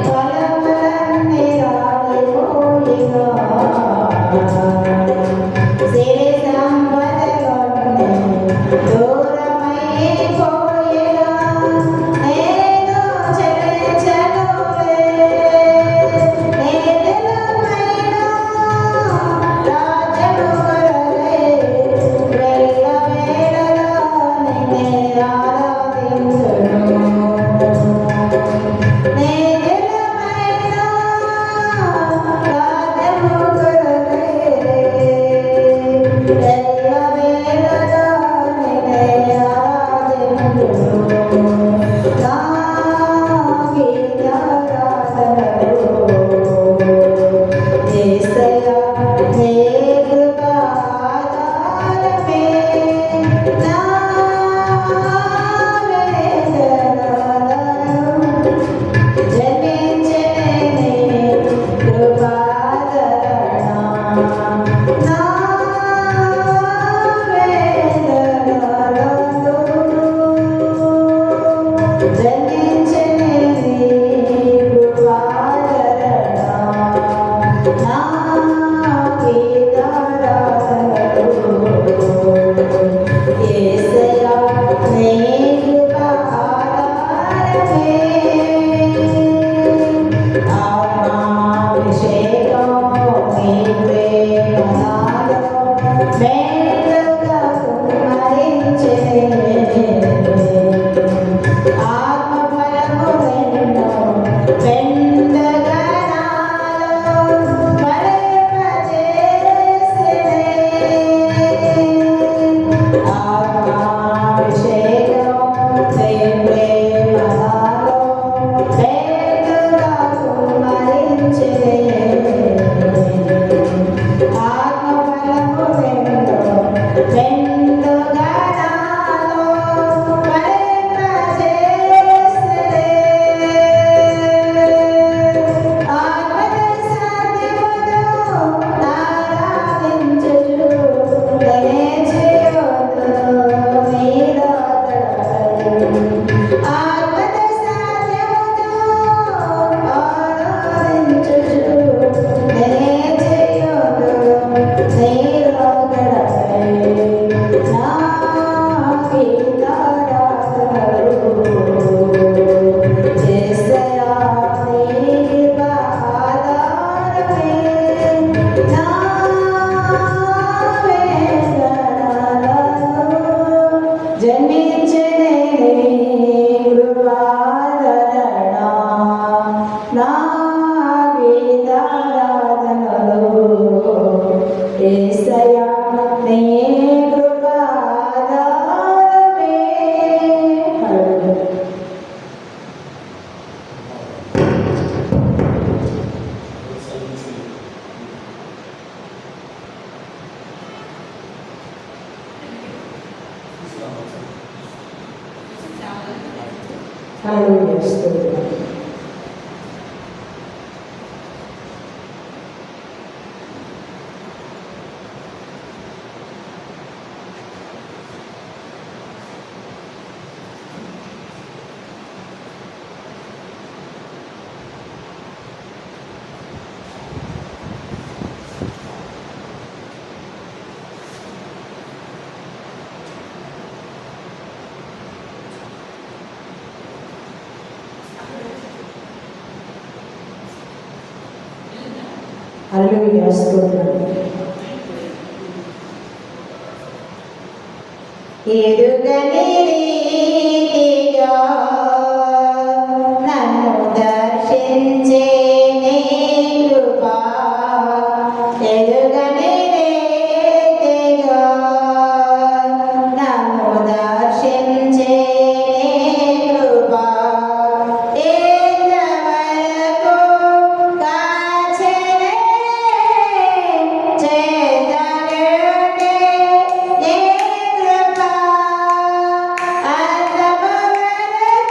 Para నా గీతారాధనలో యేసయ్యా నీ కృపాదారమే. హల్లెలూయా స్తోత్రం. హల్లెలూయా స్తోత్రం. ఎరుగని రీతిగా నన్ను దర్శించే నీ కృపా, ఎరుగని రీతిగా నన్ను దర్శించే నీ కృపా, ఎంతవరకు కాచెనే చేదనుటే నీ కృపా, అంతవరకు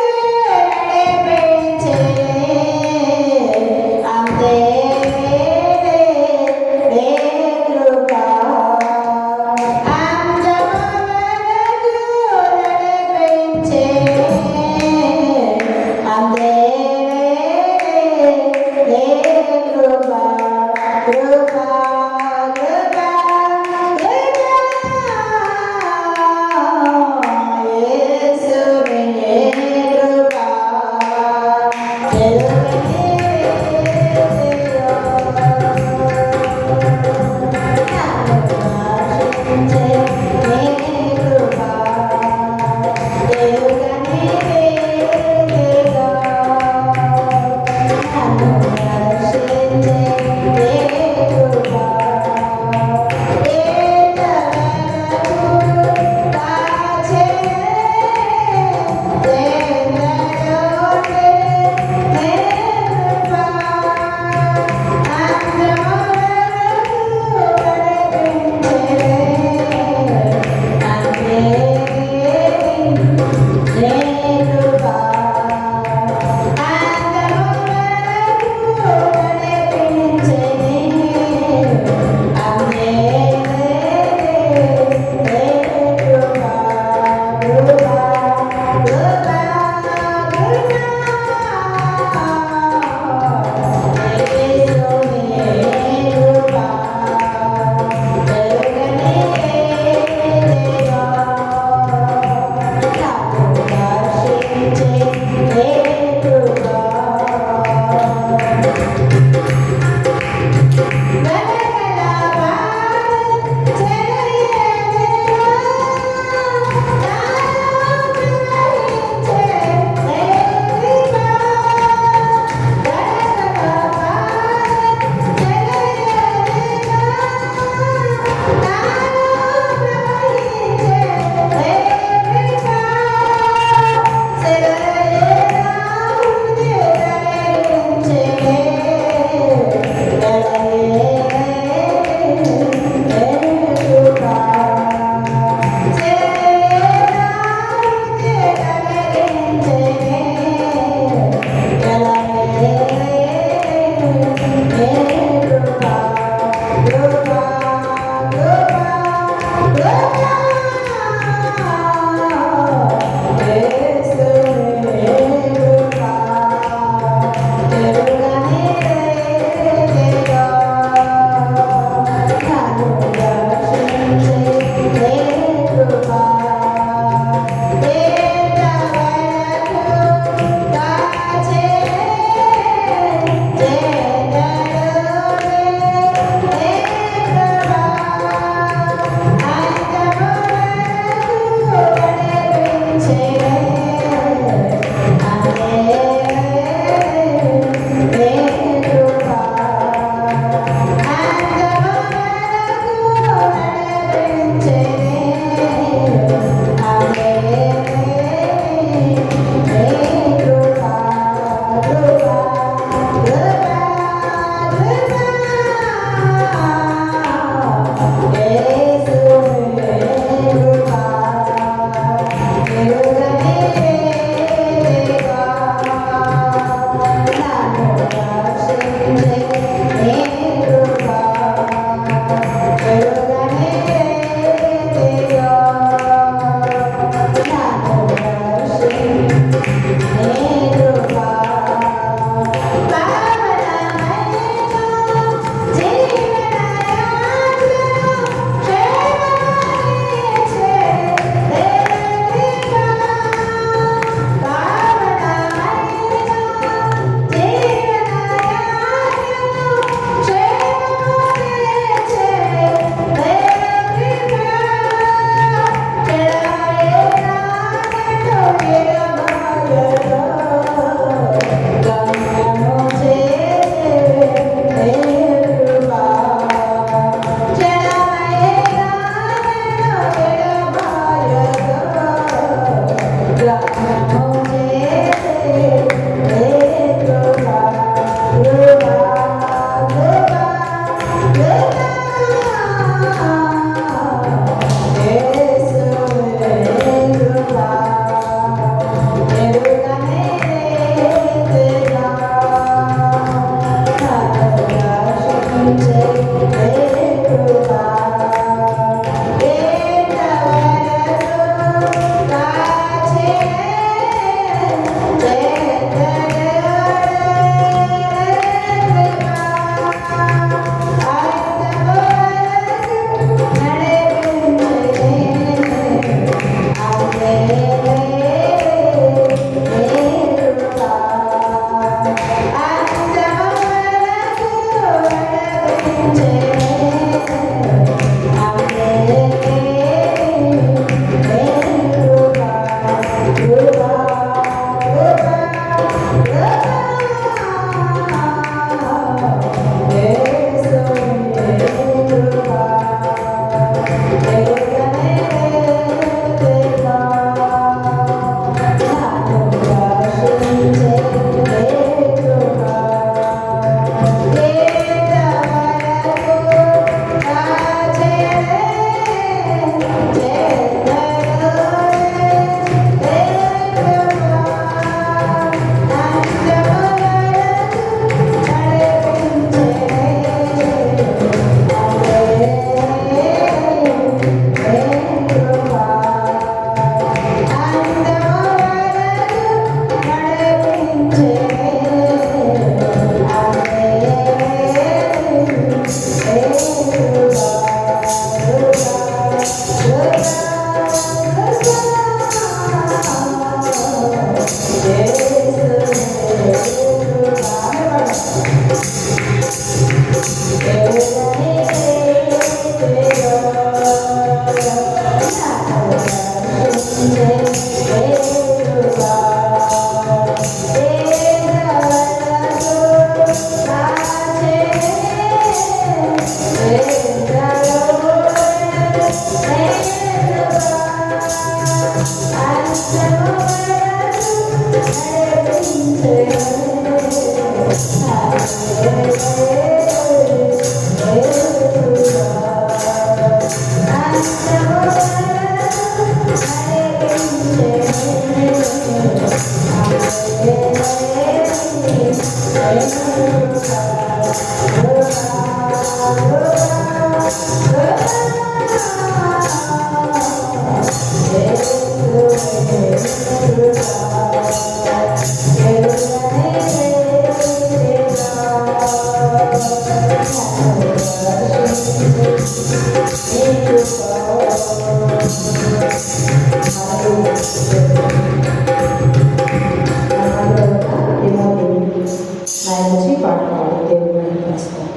పాట పాడు దేవుని వస్తాం.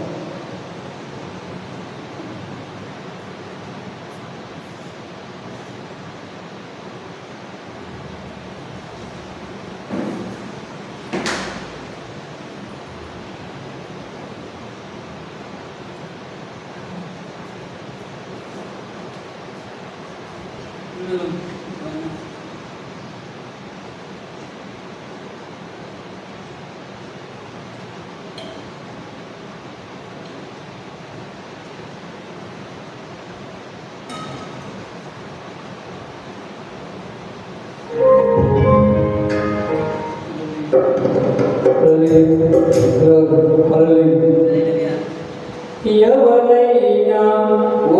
ఎవరైనా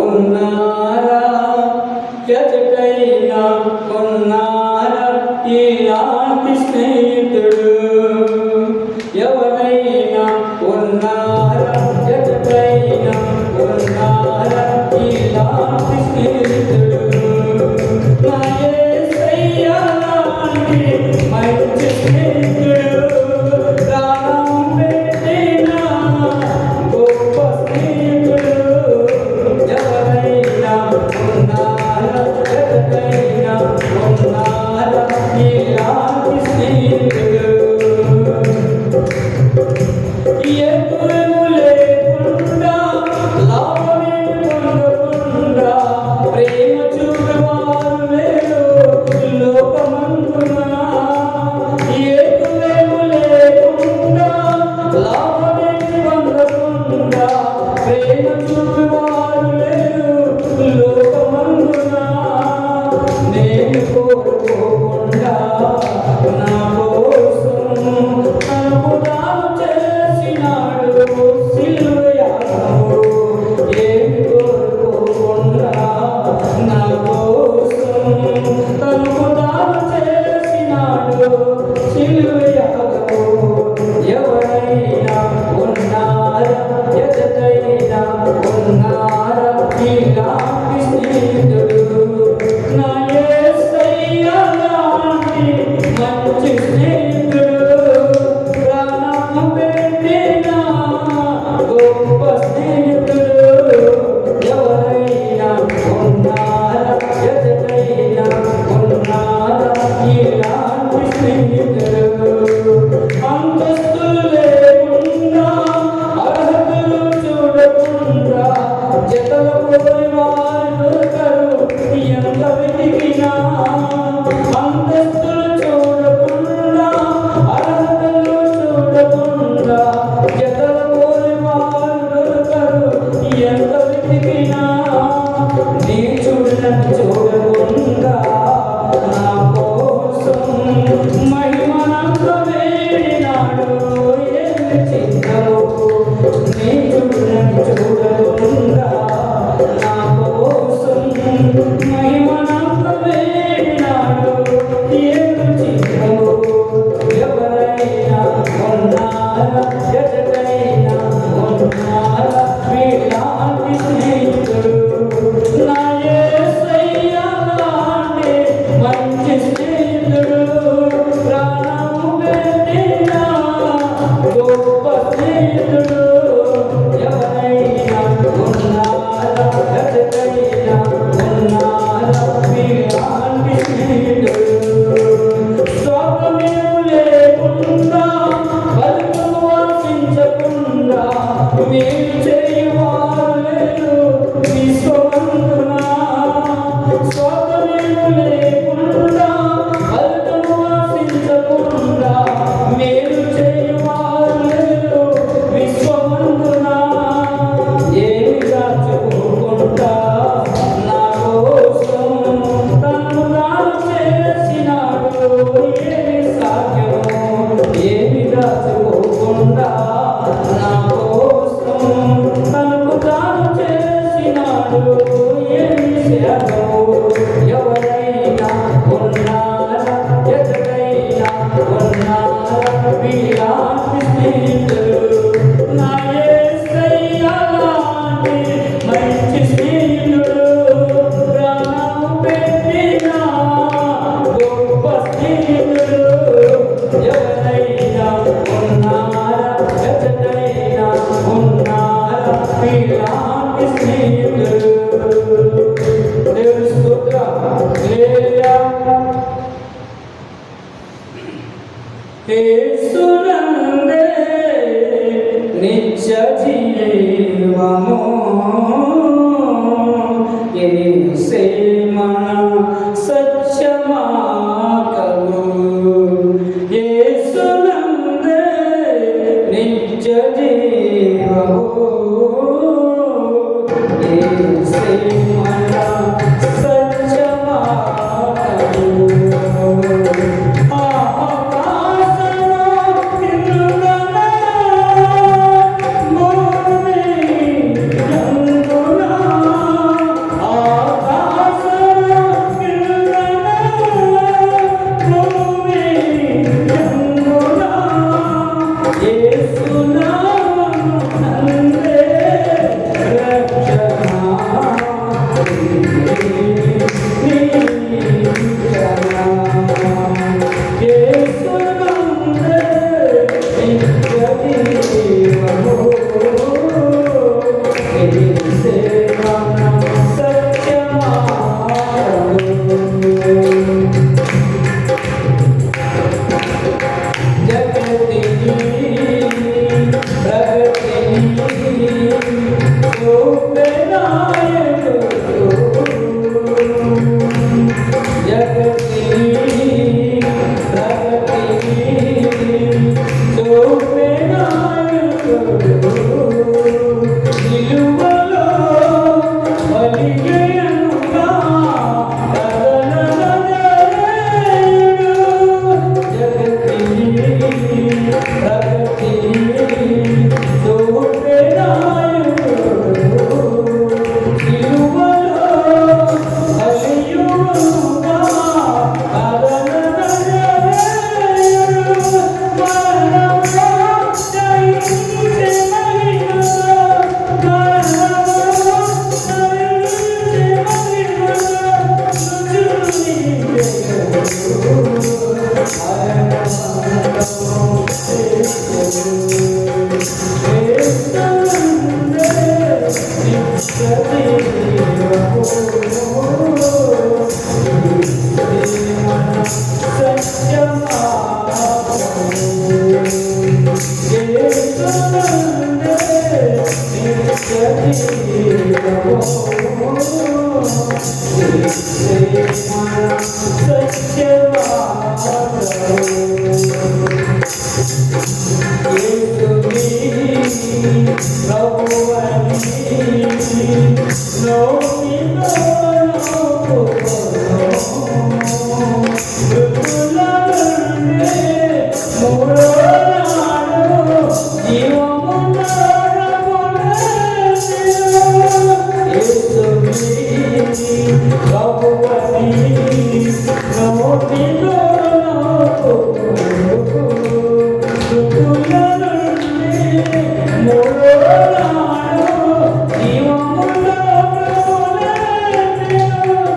ఉన్నారా, ఎచకైనా ఉన్నారా ఇలాంటి స్నేహితుడు? ఎవరైనా ఉన్నారా, ఎచకైనా ఉన్నారా ఇలాంటి స్నేహితుడు? నా యేసయ్య లాంటి మంచి స్నేహితుడు అంతస్తులు చూడకుండా అర్హతలు చూడకుండా నిత్య జీవము యేసే మన సత్య మార్గము యేసునందే నిత్య జీవము యేసే మన సత్య మార్గము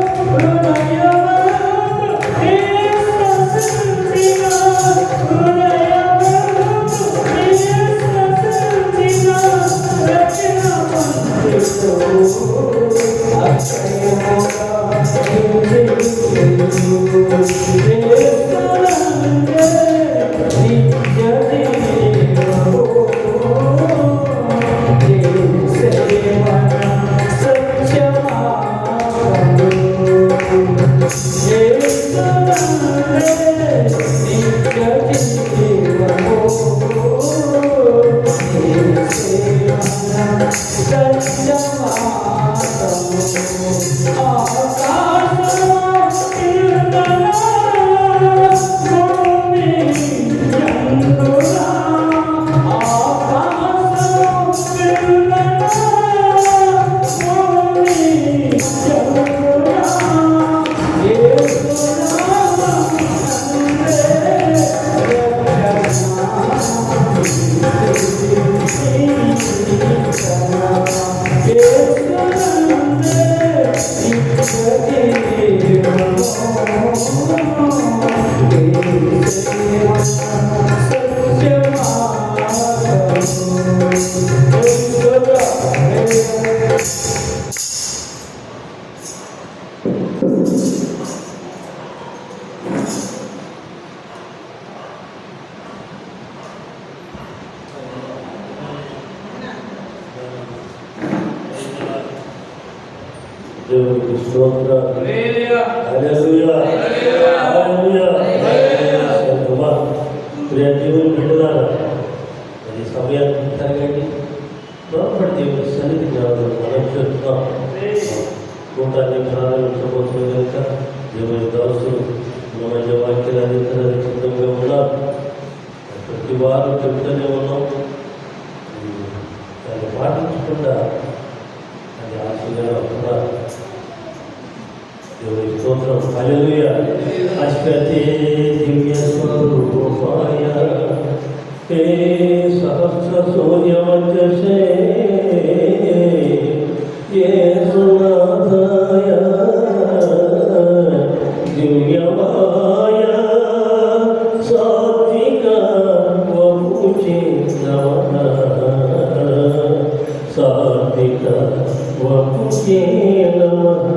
Thank you. దేవునికి స్తోత్రం. హల్లెలూయా. హల్లెలూయా. సంగమా, ప్రియ దేవుని బిడ్డలారా, అది సమయానికి తరగండి. లోపలి దేవుని సన్నిధికి రావడం మనం చెప్తాం. కూటాన్ని ప్రారంభించబోతున్న కనుక దేవుని దాసులు మన వాక్యాన్ని సిద్ధంగా ఉన్నాం. ప్రతి వారం చెప్తూనే ఉన్నాం. దాన్ని పాటించకుండా అది ఆశగా కూడా దేవుని స్తోత్రం. హల్లెలూయా. అశ్వతే దివ్య స్వరూపాయ హే సహస్ర సూర్యవంశే యేసునాథాయ దివ్యమాయ సాత్విక వపుషే నమః సాత్విక వపుషే నమః.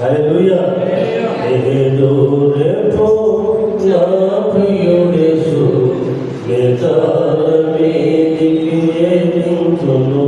హల్లెలూయా. ఏదో రేపో నా ప్రియుడేసు మేఘాల మీదికి ఎదించును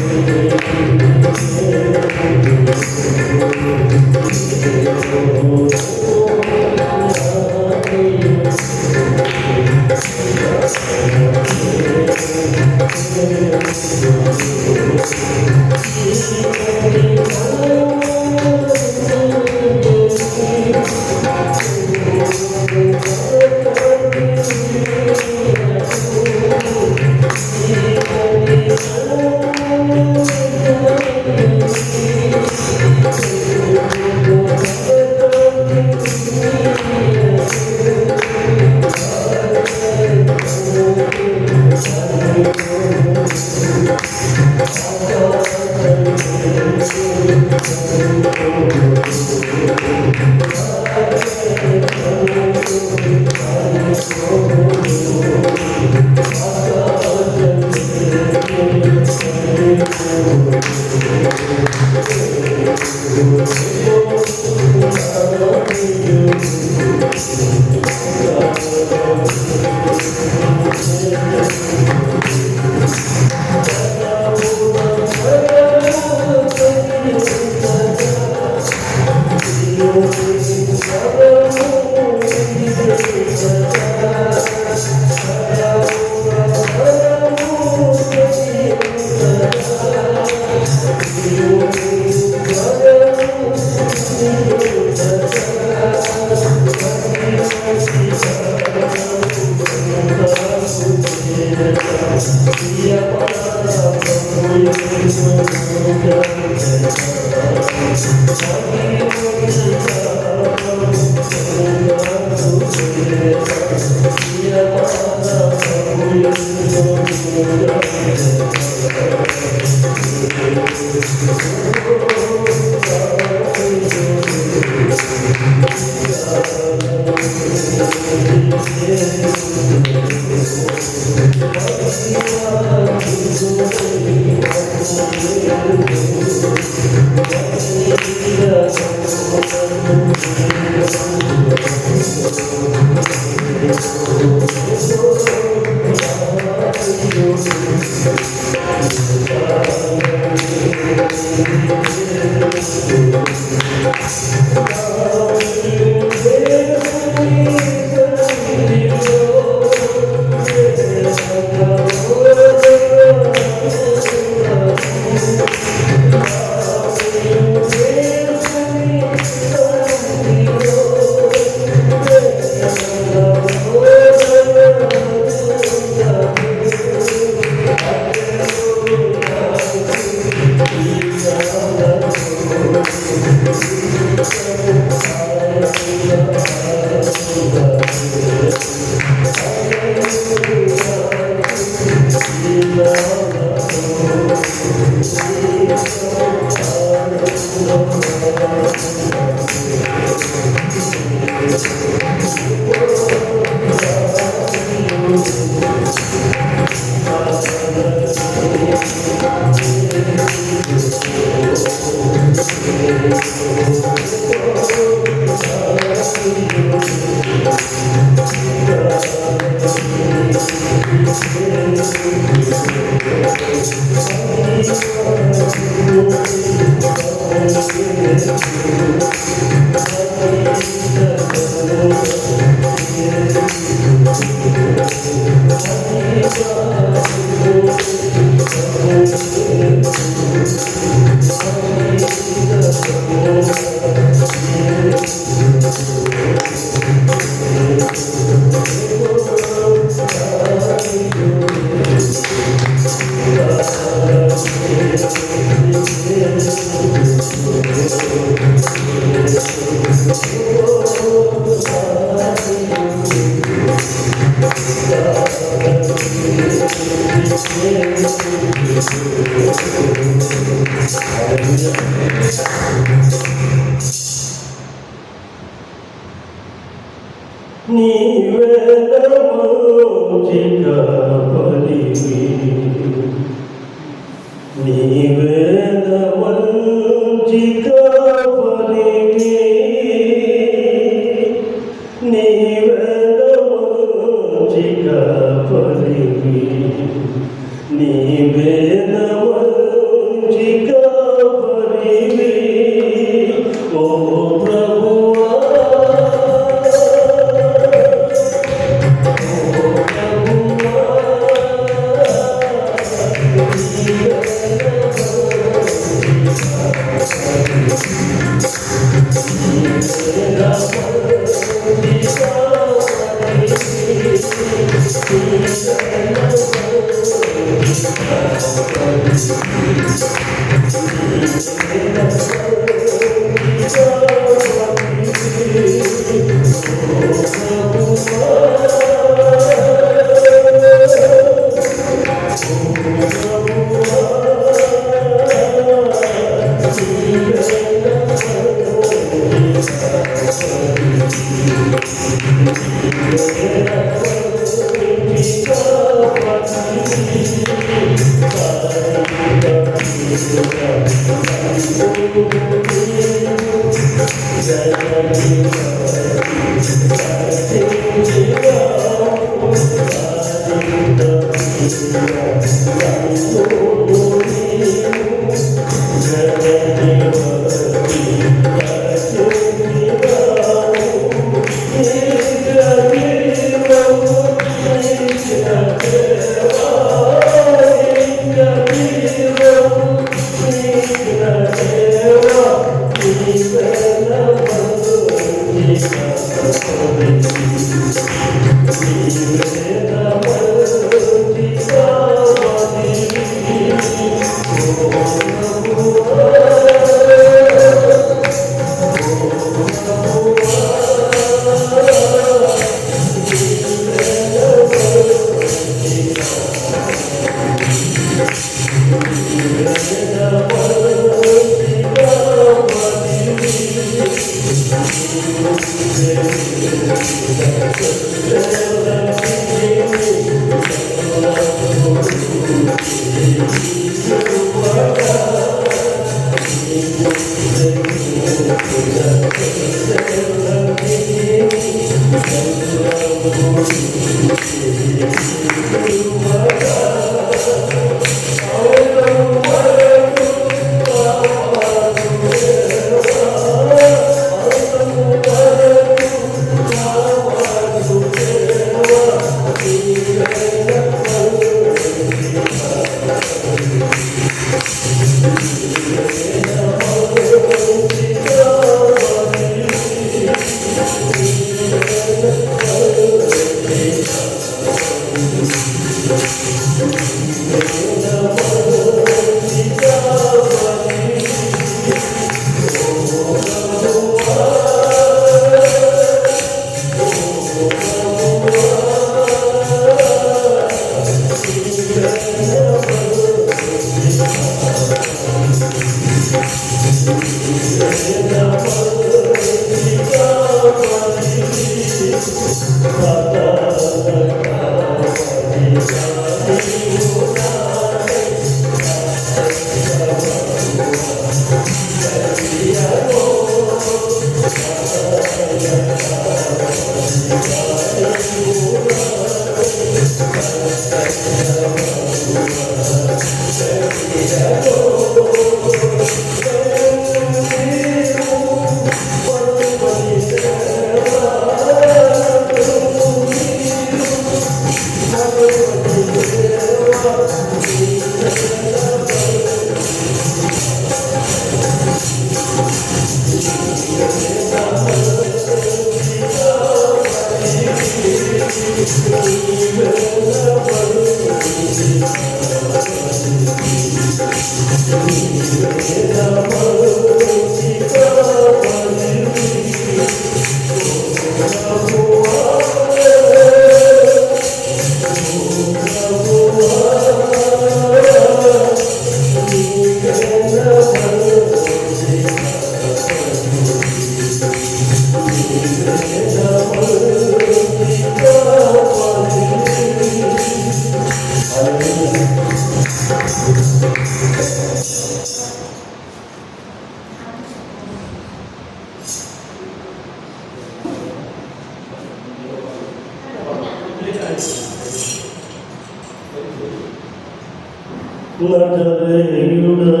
నజరేయుడా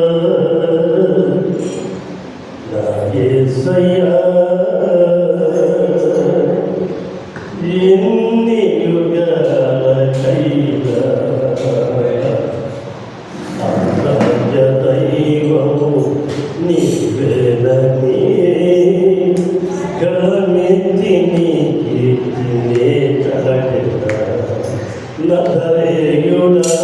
నా యేసయ్యా ఎన్ని యుగాలకైనా ఆరాధ్య దైవము నీవేనని గణమెత్తి నీ కీర్తినే చాటెదా నజరేయుడా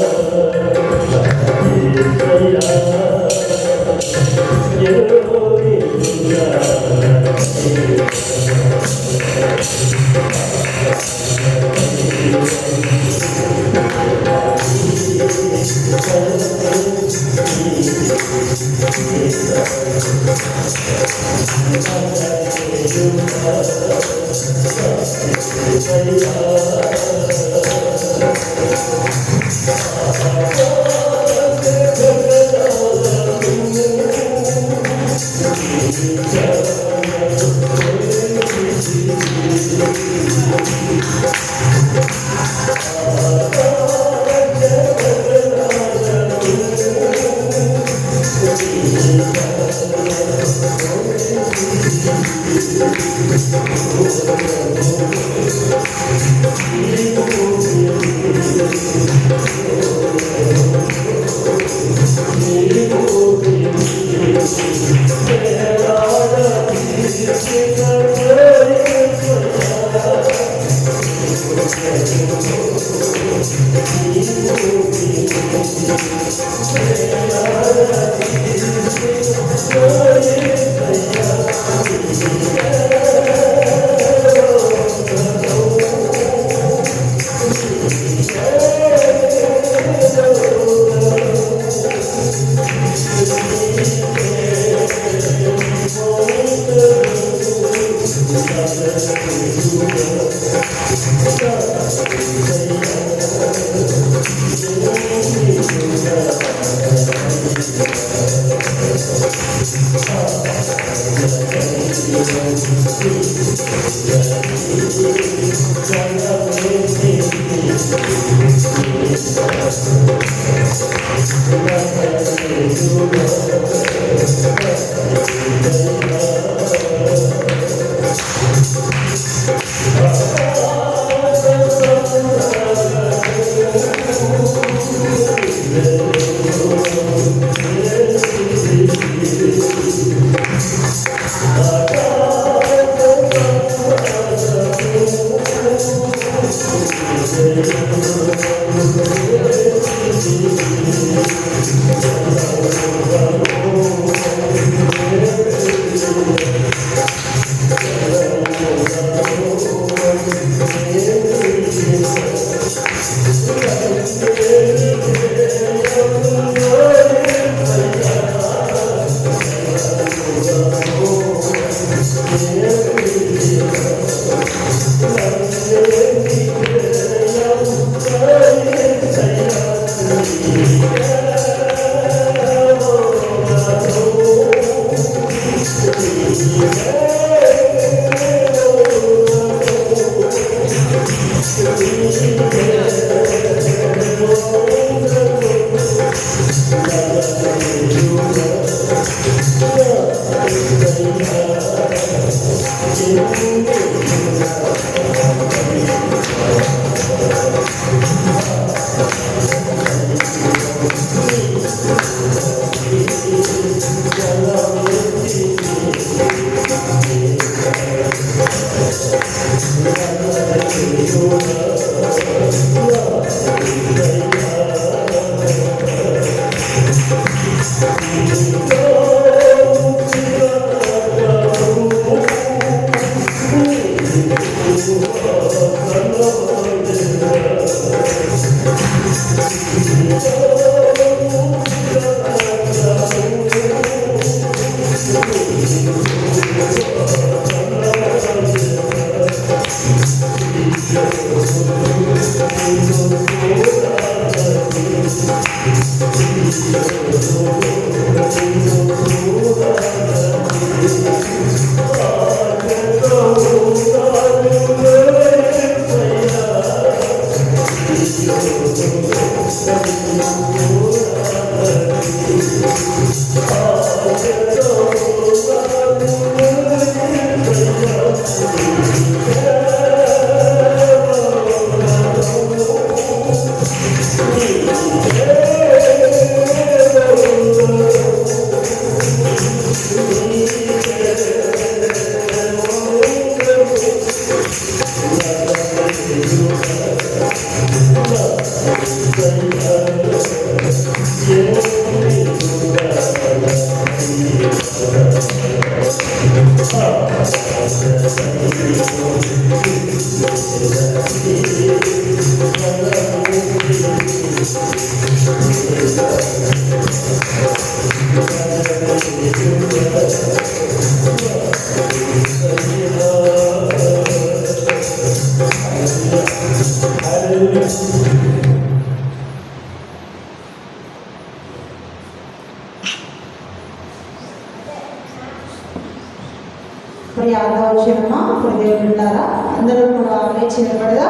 ప్రియాదవచనమా దేవుడున్నారా అందరూ కూడా లేచి నిలబడదా.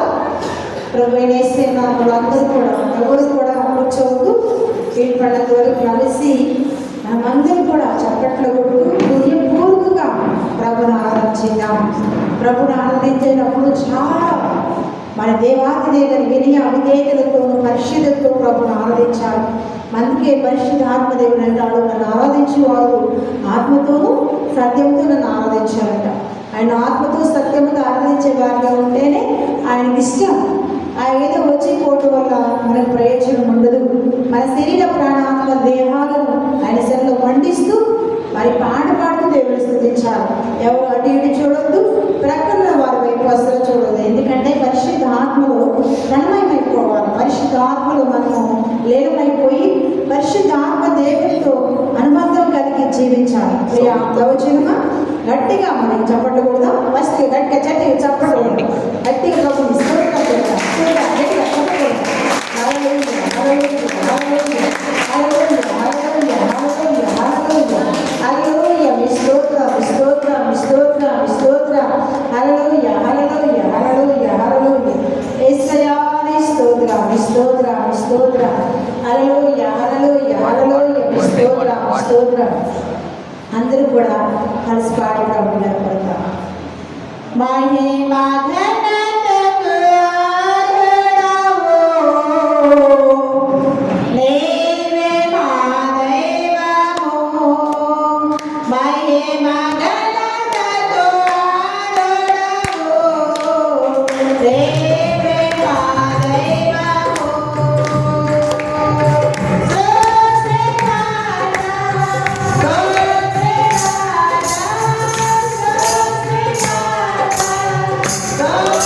ప్రభు నేస్తున్నాము అందరూ కూడా ఎవరు కూడా కూర్చోవద్దు. వీళ్ళ వరకు కలిసి మనమందరం కూడా చప్పట్లు కొడుతూ హృదయపూర్వకంగా ప్రభుని ఆరాధించాం. ప్రభుని ఆరాధించేటప్పుడు చాలా మన దేవాది దేవుని వినయ విధేయతలతో పరిశుద్ధతతో ప్రభుని ఆరాధించాలి. అందుకే పరిశుద్ధ ఆత్మదేవుని అంటాడు, నన్ను ఆరాధించేవాడు ఆత్మతోనూ సత్యంతో నన్ను ఆరాధించాలంట. ఆయన ఆత్మతో సత్యంతో ఆరాధించే వారిగా ఉంటేనే ఆయనకి ఇష్టం. ఆయన ఏదో వచ్చి పోటు వల్ల మనకు ప్రయోజనం ఉండదు. మన శరీర ప్రాణాత్మ దేహాలను ఆయన శరీరంలో మండిస్తూ మరి పాట పాడుతూ దేవుని స్తుతించాలి. ఎవరు అటు ఇటు చూడొద్దు, ప్రక్కన వారి వైపు అసలు చూడదు. ఎందుకంటే పరిశుద్ధ ఆత్మలో తన్మయమైపోవాలి. పరిశుద్ధ ఆత్మలో మనము లీనమైపోయి పరిశుద్ధ ఆత్మ దేవునితో అనుబంధం కలిగి జీవించాలి. ప్రియ ప్రవచనమా గట్టిగా మనం చప్పట్లు కూడా ఫస్ట్ గట్టిగా చప్పట్లు గట్టిగా అందరూ కూడా కలిసి పాడి ప్రభుని కనపడతాం. మహిమా ఘనతకు అర్హుడవు, నీవే మా దైవము. మహిమా ఘనతకు అర్హుడవు, నీవే మా దైవము. God.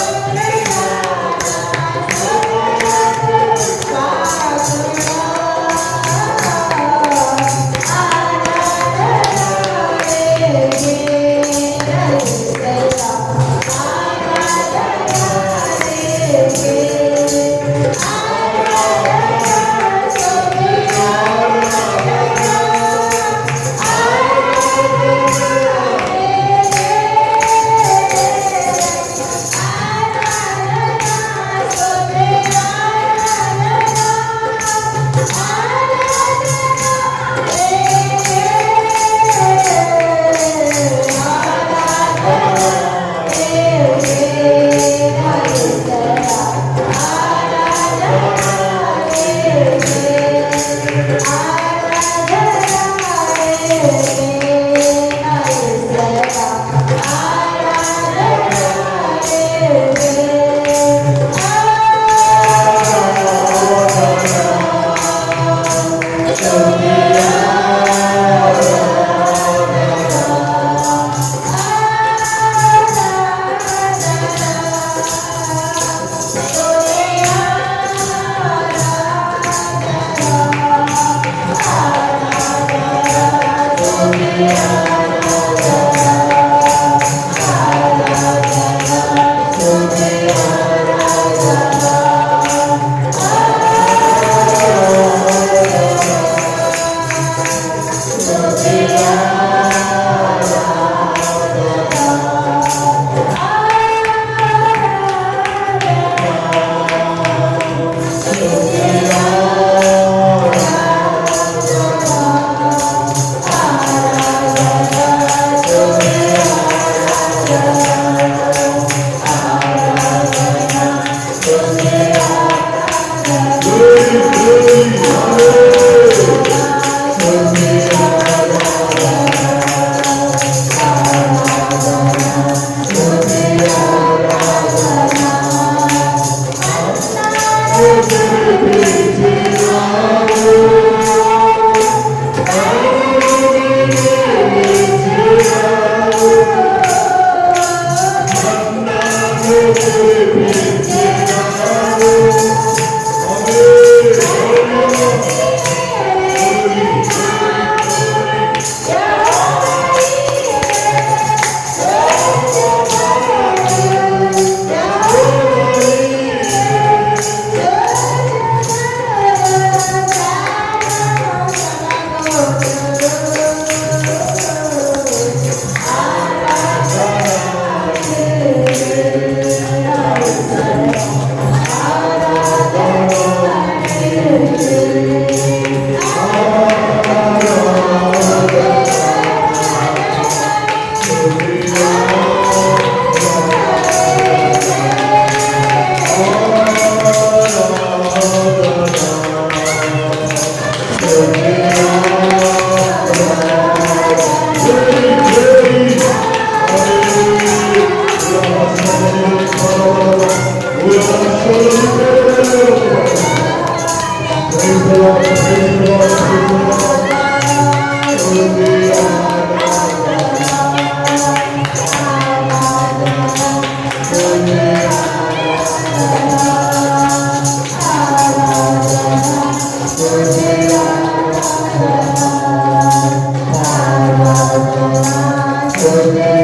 ఇదిగో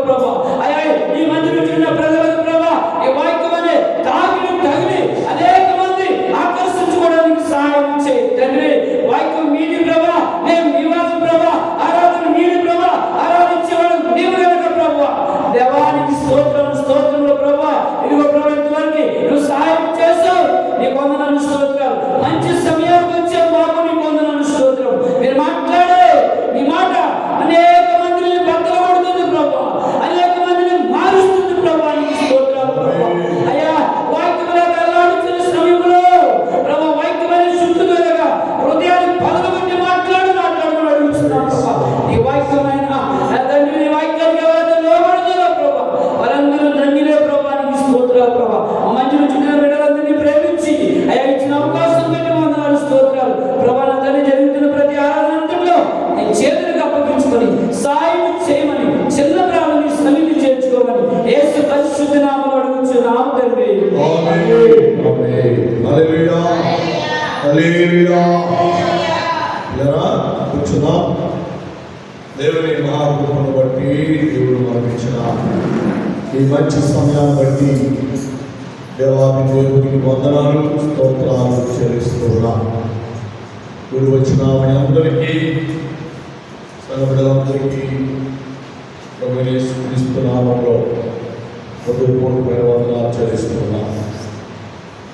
ప్రభా. అయ్యా ఈ మందిరం చిన్న ప్రజలకు ప్రభా ఈ వాక్యం అనే తగిలి అనేక మంది ఆకర్షించుకోవడానికి సహాయం చేయి తండ్రి. వాక్యం మీది ప్రభా, నేను మీ వారం ప్రభా, ఆరాధన మీది ప్రభా, ఆరాధించేవాడు నీవు కనుక ప్రభా. దేవానికి స్తోత్రంలో ప్రభా. ఇదిగో ప్రభా ఇంతవరకు నువ్వు సహాయం చేసావు, నీకు వందనాలు స్తోత్రాలు. మంచి సమయానికి వచ్చే బాబు నీకు వందనాలు స్తోత్రం. మీరు మాట్లాడే మీ మాట అనేక మందిని బద్దలు కొడుతుంది ప్రభా, అనేక మందిని మారుస్తుంది ప్రభా. నీకు స్తోత్రాలు ప్రభా. అయ్యా వాక్యములో వెళ్ళాడుతున్న సమయంలో ప్రభా వాక్యమైన శుద్ధులుగా హృదయాన్ని పగలగొట్టి మాట్లాడుతున్నాను అడుగుతున్నాం ప్రభా. ఈ వాక్యమైన తండ్రి నీ వాక్యానికి ఎవరైతే లోబడతారో ప్రభా వారందరూ ధన్యులే ప్రభా. నీకు స్తోత్రాలు ప్రభా. ఆ మంచి చుట్టిన బిడ్డలందరినీ ప్రేమించి అయ్యా ఇచ్చిన అవకాశం పెట్టి వందనాలు స్తోత్రాలు ప్రభా. నా తండ్రి జరుగుతున్న ప్రతి ఆరాధనలో నేను చేతులకు అప్పగించుకొని సాయం చేయమని చిన్న ప్రాణాన్ని సన్నిధి చేర్చుకోమని యేసు పరిశుద్ధ నామములో అడుగుచున్నాము తండ్రి. హల్లెలూయా హల్లెలూయా. ఇలా కూర్చున్నాం. దేవుని మహాకృపను బట్టి దేవుడు మనకు ఇచ్చిన ఈ మంచి సమయాన్ని బట్టి దేవాది దేవునికి వందనాలు స్తోత్రాలు చెల్లిస్తున్నాం. ఇప్పుడు వచ్చిన మీ అందరికీ సంఘబిడ్డలందరికీ క్రీస్తు నామములో హృదయపూర్వకమైన వందనాలు చెల్లిస్తున్నాం.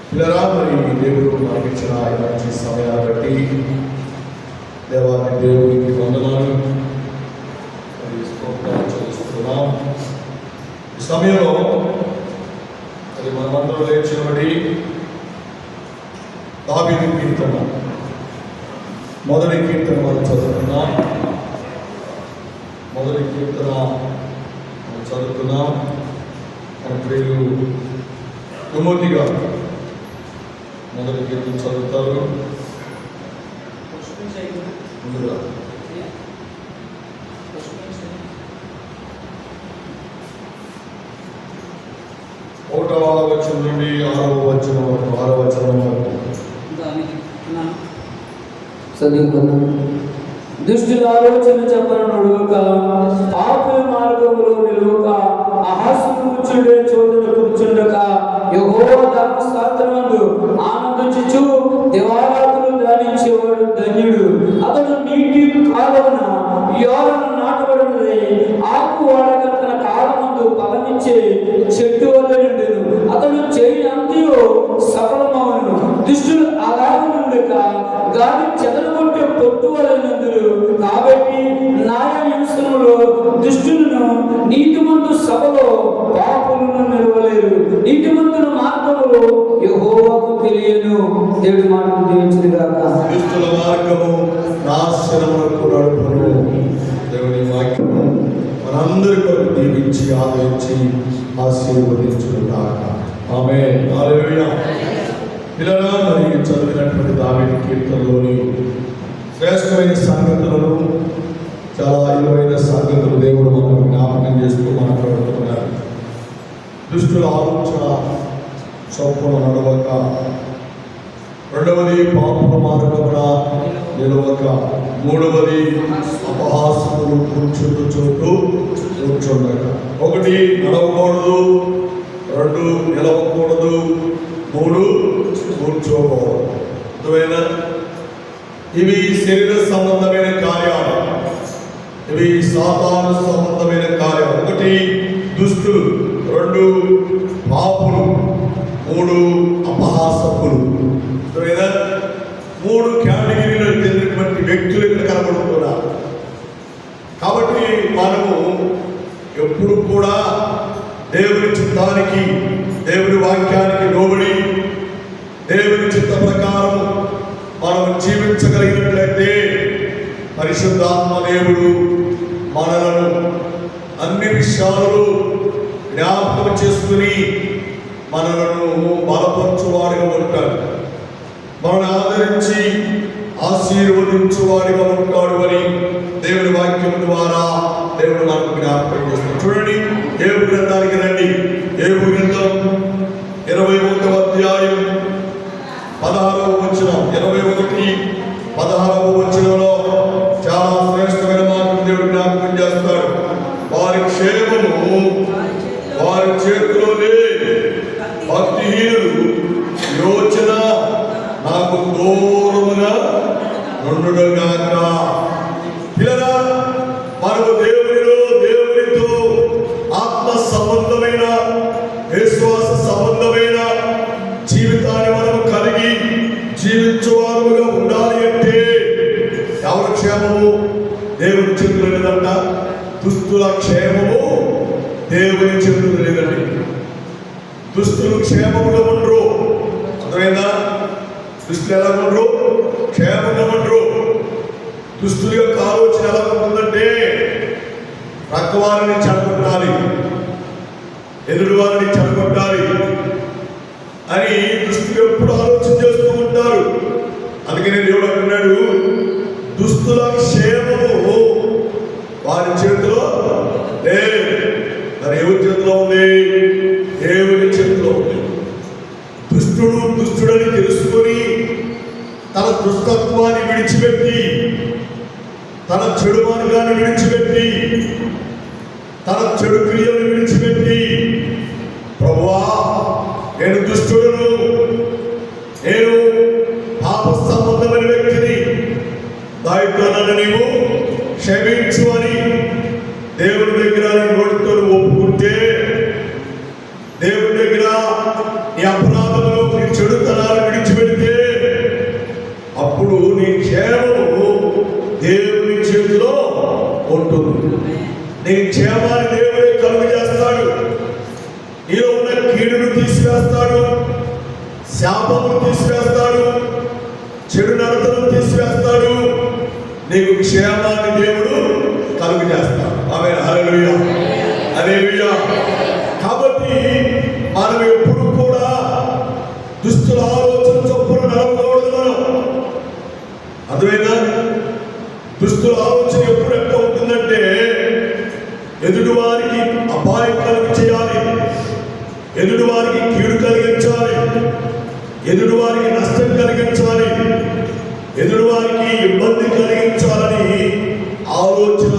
పిల్లరా మరి దేవుడు మనకు ఇచ్చిన ఈ మంచి సమయాన్ని బట్టి దేవాది దేవునికి వందనాలు స్తోత్రాలు చెల్లిస్తున్నాం. ఈ సమయంలో అది మనమందరూ లేచినబడి దావీదు కీర్తన మొదటి కీర్తన మనం చదువుతున్నాం. మొదటి కీర్తన మనం చదువుతున్నాం. మన ప్రియులు తిమోతి గారు మొదటి కీర్తన చదువుతారు. ముందుగా 1వ వచనం నుండి 6వ వచనం వరకు చదువుకున్నాం. దుష్టుల ఆలోచన చెప్పనడుక, పాపుల మార్గములో నిలువక, అహాస్యము కూర్చుండే చోటున కూర్చుండక, యెహోవా ధర్మశాస్త్రమందు ఆనందించుచు దివారాత్రులు ధ్యానించేవాడు ధన్యుడు. అతడు నీటి కాలమున యోరను నాటబడినది, ఆకు వాడక తన కాలమందు ఫలమిచ్చే చెట్టు వల్ల నిండును. అతడు చేయనంతయు సఫలమవును. దుష్టులు అలాగే నుండక గాలి చెదరగొట్టే పొట్టు వలనందురు. కాబట్టి న్యాయ విమర్శనలో దుష్టులను నీతిమంతు సభలో పాపులను నిలవలేరు. నీతిమంతుల మార్గములో యెహోవాకు తెలియను. దేవుడి మాటను దీవించును గాక. దుష్టుల మార్గము నాశనమునకు నడుపును. దేవుని వాక్యము మనందరి కొరకు దీవించి ఆదరించి ఆశీర్వదించును గాక. ఆమేన్. హల్లెలూయా. పిల్లరా మరి చదివినటువంటి దావీదు కీర్తనలోని శ్రేష్టమైన సంగతులను, చాలా విలువైన సంగతులు దేవుడు మనకు జ్ఞాపకం చేస్తూ మాట్లాడుతున్నారు. దుష్టుల ఆలోచన చొప్పున నడవక, రెండవది పాపుల మార్గమున నిలవక, మూడవది అపహాసములు కూర్చుంటూ చోటు కూర్చుండక. 1 నడవకూడదు, 2 నిలవకూడదు, 3 కూర్చోకూడదు. అర్థమైనా? ఇవి శరీర సంబంధమైన కార్యాలు, ఇవి సాతాను సంబంధమైన కార్యాలు. 1 దుష్టులు, 2 పాపులు, 3 అపహాసకులు. అర్థమైనా? 3 కేటగిరీలో చెందినటువంటి వ్యక్తులు ఇక్కడ కనబడుతున్నారు. కాబట్టి మనము ఎప్పుడు కూడా దేవుని చిత్తానికి, దేవుని వాక్యానికి లోబడి దేవుని చిత్త ప్రకారం మనం జీవించగలిగినట్లయితే పరిశుద్ధాత్మ దేవుడు మనలను అన్ని విషయాలు జ్ఞాపకం చేసుకుని మనలను బలపరచువాడిగా ఉంటాడు, మనల్ని ఆదరించి ఆశీర్వదించువాడిగా ఉంటాడు అని దేవుని వాక్యం ద్వారా దేవుడు మనకు జ్ఞాపకం చేస్తాడు. చూడండి, ఏబు గ్రంథానికి రండి. ఏబు గ్రంథం 21వ అధ్యాయం 16వ వచనం, 21:16వ వచనంలో చాలా శ్రేష్టమైన మాటలు దేవుడు జ్ఞాపకం చేస్తాడు. వారి క్షేమము మనము దేవునితో ఆత్మ సంబంధమైన విశ్వాస సంబంధమైన జీవితాన్ని మనము కలిగి జీవించువారుగా ఉండాలి అంటే ఎవరి క్షేమము దేవుని చేతులు లేదంట. దుస్తుల క్షేమము దేవుని చేతులు లేదండి. దుస్తులు క్షేమముగా ఉండరు. అర్థమైందా? దుస్తులు ఎలా ఉండరు? క్షేమంగా ఉండరు. దుస్తుల యొక్క ఆలోచన ఎలా ఉంటుందంటే ప్రక్కవారిని చెడగొట్టాలి, ఎదుటి వారిని చెడగొట్టాలి అని దుస్తులు ఎప్పుడు ఆలోచన చేస్తూ ఉంటారు. అందుకనే దేవుడు అంటున్నాడు, దుస్తుల క్షేమము వారి చేతిలో లేదు. మరి ఎవరి చేతిలో ఉంది? దేవుని చేతిలో ఉంది. దుష్టుడని తెలుసుకొని తన దుష్టత్వాన్ని విడిచిపెట్టి, తన చెడు మార్గాన్ని విడిచిపెట్టి, తన చెడు క్రియలను విడిచిపెట్టి, ప్రభువా నేను దుష్టుడును, నేను పాప సంబంధమైన వ్యక్తిని, దాంట్లో నన్ను నీవు క్షమించు అని దేవుని దగ్గర నోటితో ఒప్పుకుంటే, దేవుని దగ్గర నీ అపరాధములు, నీ చెడుతనాలు విడిచిపెడితే అప్పుడు నీ క్షేమము దేవుని చేతిలో ఉంటుంది. నీ క్షేమాన్ని దేవుడే కలుగు చేస్తాడు. నీలో ఉన్న కీడును తీసివేస్తాడు, శాపమును తీసివేస్తాడు, చెడు నడతను తీసివేస్తాడు. నీకు క్షేమాన్ని దేవుడు కలుగు చేస్తాడు. ఆమేన్. హల్లెలూయా, హల్లెలూయా. కాబట్టి మనం ఎప్పుడు కూడా దుస్తుల ఆలోచన చొప్పున నడవకూడదు. మనం అర్థమైనా? దుస్తుల ఆలోచన ఎప్పుడు ఎట్లా ఉంటుందంటే ఎదుటి వారికి అపాయం కలిగి చేయాలి, ఎదుటి వారికి కీడు కలిగించాలి, ఎదుటి వారికి నష్టం కలిగించాలి, ఎదుటి వారికి ఇబ్బంది కలిగించాలని ఆలోచన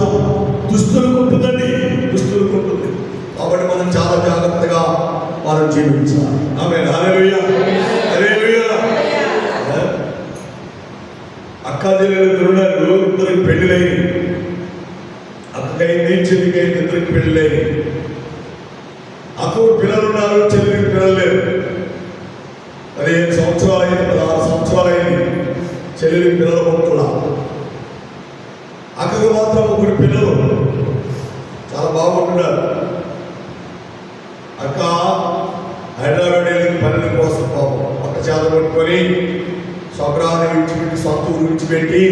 దుస్తులకు ఉంటుందండి. దుస్తులకు ఉంటుంది. కాబట్టి మనం చాలా జాగ్రత్తగా మనం జీవించాలి. ఆమేన్. హల్లెలూయా, హల్లెలూయా. అక్క చెల్లెలు ఉన్నారు, ఇద్దరికి పెళ్లిలేని. అక్కకైంది, చెల్లికైంది, ఇద్దరికి పెళ్లిలేని. అక్కకు పిల్లలు ఉన్నారు, చెల్లికి పిల్లలు లేరు. 15 సంవత్సరాలు అయింది, 16 సంవత్సరాలు అయింది, చెల్లికి పిల్లలు కూడా. అక్కకు మాత్రం 3 పిల్లలు, చాలా బాగుంటున్నారు. అక్క హైదరాబాద్ వెళ్ళింది పని కోసం. పాపం పక్క చేత పట్టుకొని స్వగ్రాన్ని విడిచిపెట్టి, సొంత ఊరు విడిచిపెట్టి,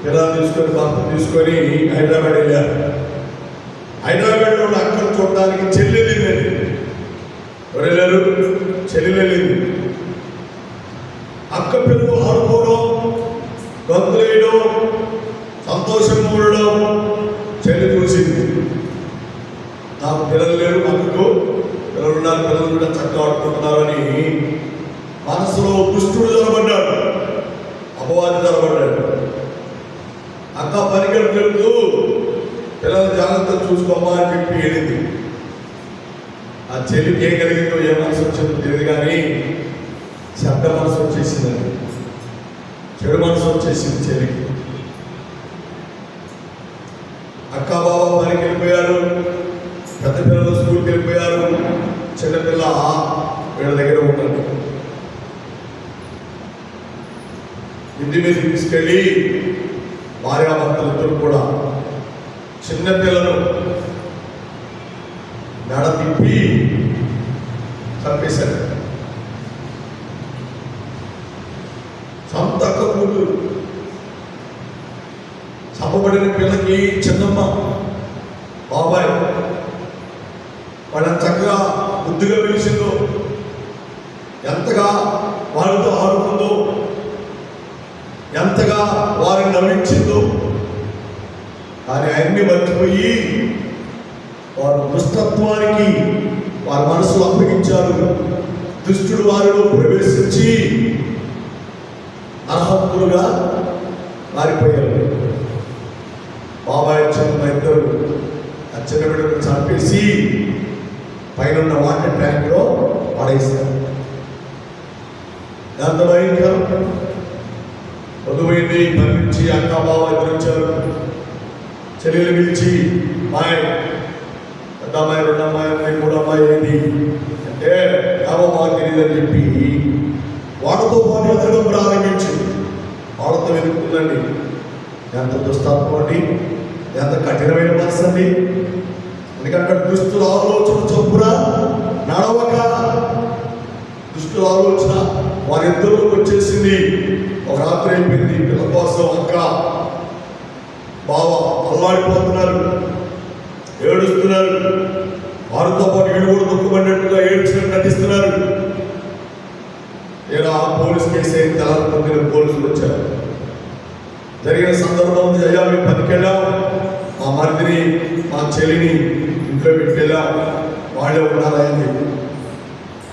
పిల్లలు తీసుకొని, భర్త తీసుకొని హైదరాబాద్ వెళ్ళారు. హైదరాబాద్లో ఉన్న అక్కను చూడడానికి చెల్లి వెళ్ళిందండి. ఎవరు వెళ్ళారు? చెల్లి వెళ్ళింది. అక్క పిల్లలు ఆడుకోవడం, గంతులేయడం, సంతోషం కూడడం చెల్లి చూసింది. నాకు పిల్లలు లేరు, అక్కకు పిల్లలు ఉన్నారు, పిల్లలు కూడా చక్కగా ఆడుకుంటున్నారు అని మనసులో దుష్టుడు జరబడ్డాడు, అపవాది జరబడ్డాడు. అక్క పనికలు పెడుతూ పిల్లలు జాగ్రత్తగా చూసుకోమా అని చెప్పి వెళ్ళింది. ఆ చెల్లికి ఏం కలిగిందో, ఏ మనసు వచ్చిందో తెలియదు కానీ శబ్ద మనసు వచ్చేసిందండి, చెడు మనసు వచ్చేసింది చెల్లికి. అక్క బాబా పనికి వెళ్ళిపోయారు, పెద్ద పిల్లలు స్కూల్కి వెళ్ళిపోయారు, చిన్నపిల్ల వీళ్ళ దగ్గర ఉంటుంది. ఇంటి మీద తీసుకెళ్ళి భార్యాభర్తలిద్దరూ కూడా చిన్నపిల్లను మెడ తిప్పి చంపేశారు. సొంత అక్క కూతురు చంపబడిన పిల్లకి చిన్నమ్మ బాబాయ్ వాళ్ళని చక్కగా ముద్దుగా పిలిచిందో, ఎంతగా వాళ్ళతో ఆడుకుందో, ఎంతగా వారిని నవ్వించిందో. కానీ ఆయన్ని మర్చిపోయి వారు దుష్టత్వానికి వారి మనసులో అప్పగించారు. దుష్టుడు వారిలో ప్రవేశించి అర్హత్తులుగా మారిపోయారు. బాబాయ్ చిన్న ఇద్దరు ఆ చిన్న బిడ్డను చంపేసి పైన వాటర్ ట్యాంక్లో పడేశారు. ఎంత భయంకరం! పొద్దుపోయింది, పని నుంచి అక్క బావ ఇద్దరు వచ్చారు. చెల్లెలు పిలిచి అమ్మాయి, పెద్ద అమ్మాయి, రెండు అమ్మాయి, మూడు అమ్మాయి ఏంటి అంటే ఏమో మాకు తెలియదని చెప్పి వాళ్ళతో పాటు ఎదగడం ప్రారంభించింది. వాళ్ళతో వెతుకుతుందండి. ఎంత దుస్తత్వం అండి, ఎంత కఠినమైన మనసు అండి. ఎందుకంటే దుస్తుల ఆలోచన చొప్పున నడవక, దుస్తుల ఆలోచన వారిద్దరిలోకి వచ్చేసింది. ఒక రాత్రి అయిపోయింది. పిల్ల కోసం అక్క బావ అల్లాడిపోతున్నారు, ఏడుస్తున్నారు. వారితో పాటు వీడు కూడా దుఃఖపడినట్టుగా ఏడ్చినట్టు నటిస్తున్నారు. ఇలా పోలీస్ కేసు అయిన తెల్లారి పోలీసులు వచ్చారు. జరిగిన సందర్భం ఉంది. అయ్యా మేము పనికి వెళ్ళాం, మా మరిదిని మా చెల్లిని ఇంట్లో పెట్టుకెళ్ళాం, వాళ్ళే ఉన్నారని.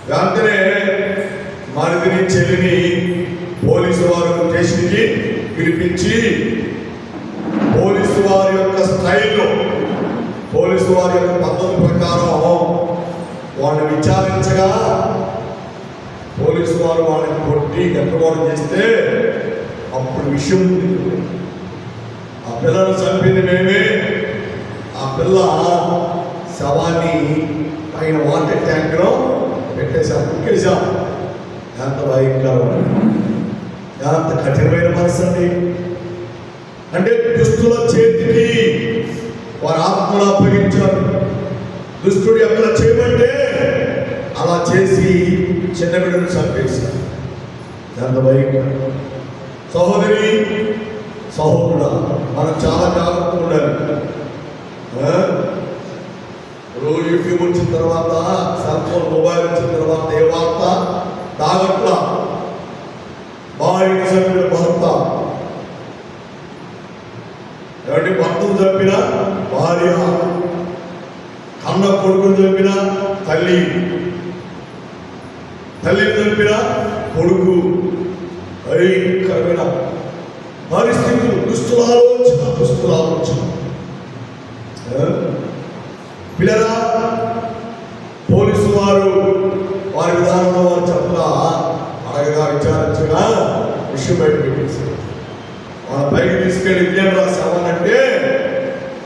వెంటనే మరిదిని చెల్లిని పోలీసు వారు స్టేషన్కి పిలిపించి పోలీసు వారి యొక్క స్టైల్లో, పోలీసు వారి యొక్క పద్ధతి ప్రకారం వాళ్ళని విచారించగా పోలీసు వారు వాళ్ళని కొట్టి గంటవాడు చేస్తే అప్పుడు విషయం ఆ పిల్లను చంపింది మేమే. ఆ పిల్ల శవాన్ని పైన వాటర్ ట్యాంక్లో పెట్టేశాం, కుక్కేశాం. ఎంత భయంకరం, ఎంత కఠినమైన మనసు అండి. అంటే దుస్తుల చేతికి వారి ఆత్మను అప్పగించారు. దుష్టుడు ఎక్కడ చేయమంటే అలా చేసి చిన్న బిడ్డను చంపేశారు. ఎంత భయంకరం. సహోదరి సహోదరుడా, మనం చాలా జాగ్రత్తగా ఉండాలి. రోజు యూట్యూబ్ వచ్చిన తర్వాత, సెల్ ఫోన్ మొబైల్ వచ్చిన తర్వాత ఏ వార్త తాగట్ల, భార్యని చంపిన భర్త, ఎవరి భర్తను చంపిన భార్య, కన్న కొడుకును చంపిన తల్లి, తల్లిని చంపిన కొడుకు, భయంకరమైన పరిస్థితులు. దుస్తుల ఆలోచన. పిల్లరా, పోలీసు వారు వారి విధానంలో వారు చెప్పగా అడగగా విచారించగా విషయం బయట పెట్టేశారు. వాళ్ళ పైకి తీసుకెళ్ళి ఇండియన్ రాసామనంటే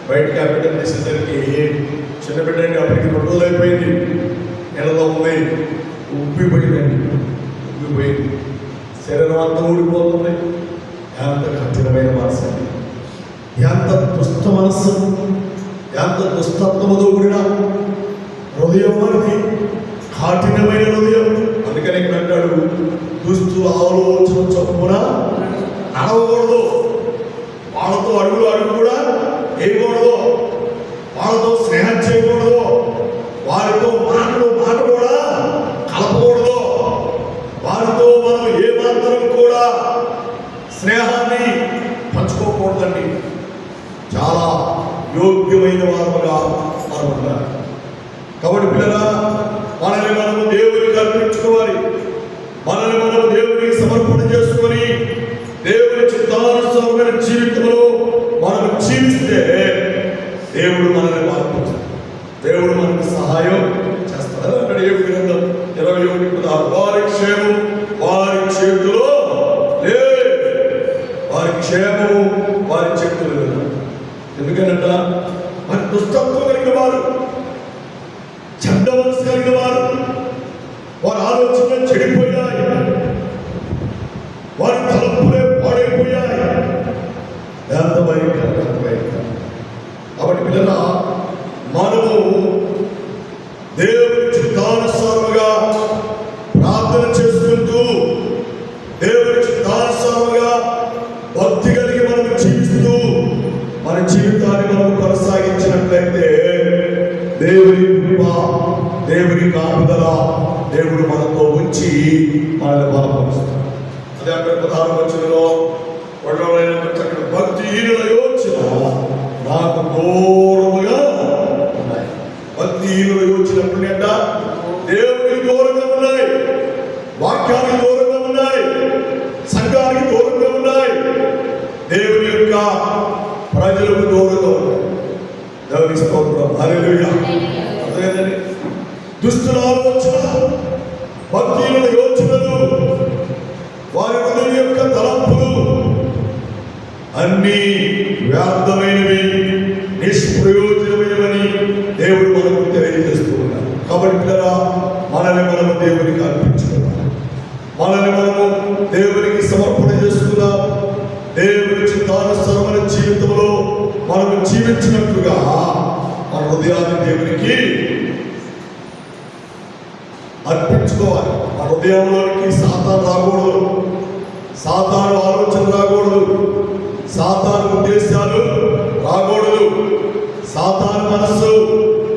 బయటకి ఆ బిడ్డను తీసేసరికి చిన్న బిడ్డ అప్పటికి 2 రోజులు అయిపోయింది. నెలలో ఉంది, ఉబ్బిపోయిందండి. ఉబ్బిపోయింది, శరీరం అంతా ఊడిపోతుంది. ఎంత కఠినమైన మనసు అండి, ఎంత దుష్ట మనస్సు, ఎంత దుస్తత్వముతో కూడిన హృదయం అనేది, కఠినమైన హృదయం. అందుకని ఇక్కడ అంటాడు, దుస్తుల ఆలోచన చొప్పున నడవకూడదు. వాళ్ళతో అడుగు కూడా వేయకూడదు, వాళ్ళతో స్నేహం చేయకూడదు, వారితో మాట కూడా కలపకూడదు, వారితో మనం ఏమాత్రం కూడా స్నేహాన్ని పంచుకోకూడదండి. చాలా యోగ్యమైన వారముగా మనం ఉండాలి. కాబట్టి పిల్లరా, మనల్ని మనము దేవునికి అర్పించుకోవాలి. మనల్ని మనము దేవునికి సమర్పణ చేసుకొని దేవుని చిత్తానుసారమైన జీవితంలో మనం జీవిస్తే దేవుడు మనల్ని మార్పుతాడు, దేవుడు మనకు సహాయం చేస్తాడు. అక్కడ ఏడు గ్రంథం 21:16, వారి క్షేమం వారి చేతిలో లే, వారి క్షేమము వారి చేతులు లేదు. ఎందుకంట మరి దుస్తత్వం కలిగిన వారు, చెడ్డ మనసు కలిగిన వారు, వారి ఆలోచన చెడిపోయాయి, వారి తలపులే పాడైపోయాయి. ఎంత భయంకరం. కాబట్టి పిల్లల, మనము దేవుని చిత్తానుసారముగా ప్రార్థన చేసుకుంటూ, దేవుని చిత్తానుసారముగా భక్తి కలిగి మనము జీవిస్తూ మన జీవితాన్ని మనం కొనసాగించినట్లయితే దేవుని కృప, దేవుని కాపుదల దేవుడు మనతో ఉంచి మనల్ని బలపరుస్తాడు. అదే అక్కడ 16వ వచనంలో భక్తిహీనుల యోచన నాకు దూరముగా ఉన్నాయి. భక్తిహీనుల యోచనప్పుడు అంట దేవునికి దూరంగా ఉన్నాయి, వాక్యానికి దూరంగా ఉన్నాయి, సంఘానికి దూరంగా ఉన్నాయి, దేవుని యొక్క ప్రజలకు దూరంగా ఉన్నాయి. దేవుని స్తోత్రం, హల్లెలూయా. అదేనండి, దుష్టుల ఆలోచన, భక్తిహీనుల యోచనలు, వారి హృదయం యొక్క తలంపులు అన్నీ వ్యర్థమైనవి, జీవించినట్లుగా మన హృదయాన్ని దేవునికి అర్పించుకోవాలి. మన హృదయంలోనికి సాతాను రాకూడదు, సాతాను ఆలోచన రాకూడదు, సాతాను ఉద్దేశాలు రాకూడదు, సాతాను మనస్సు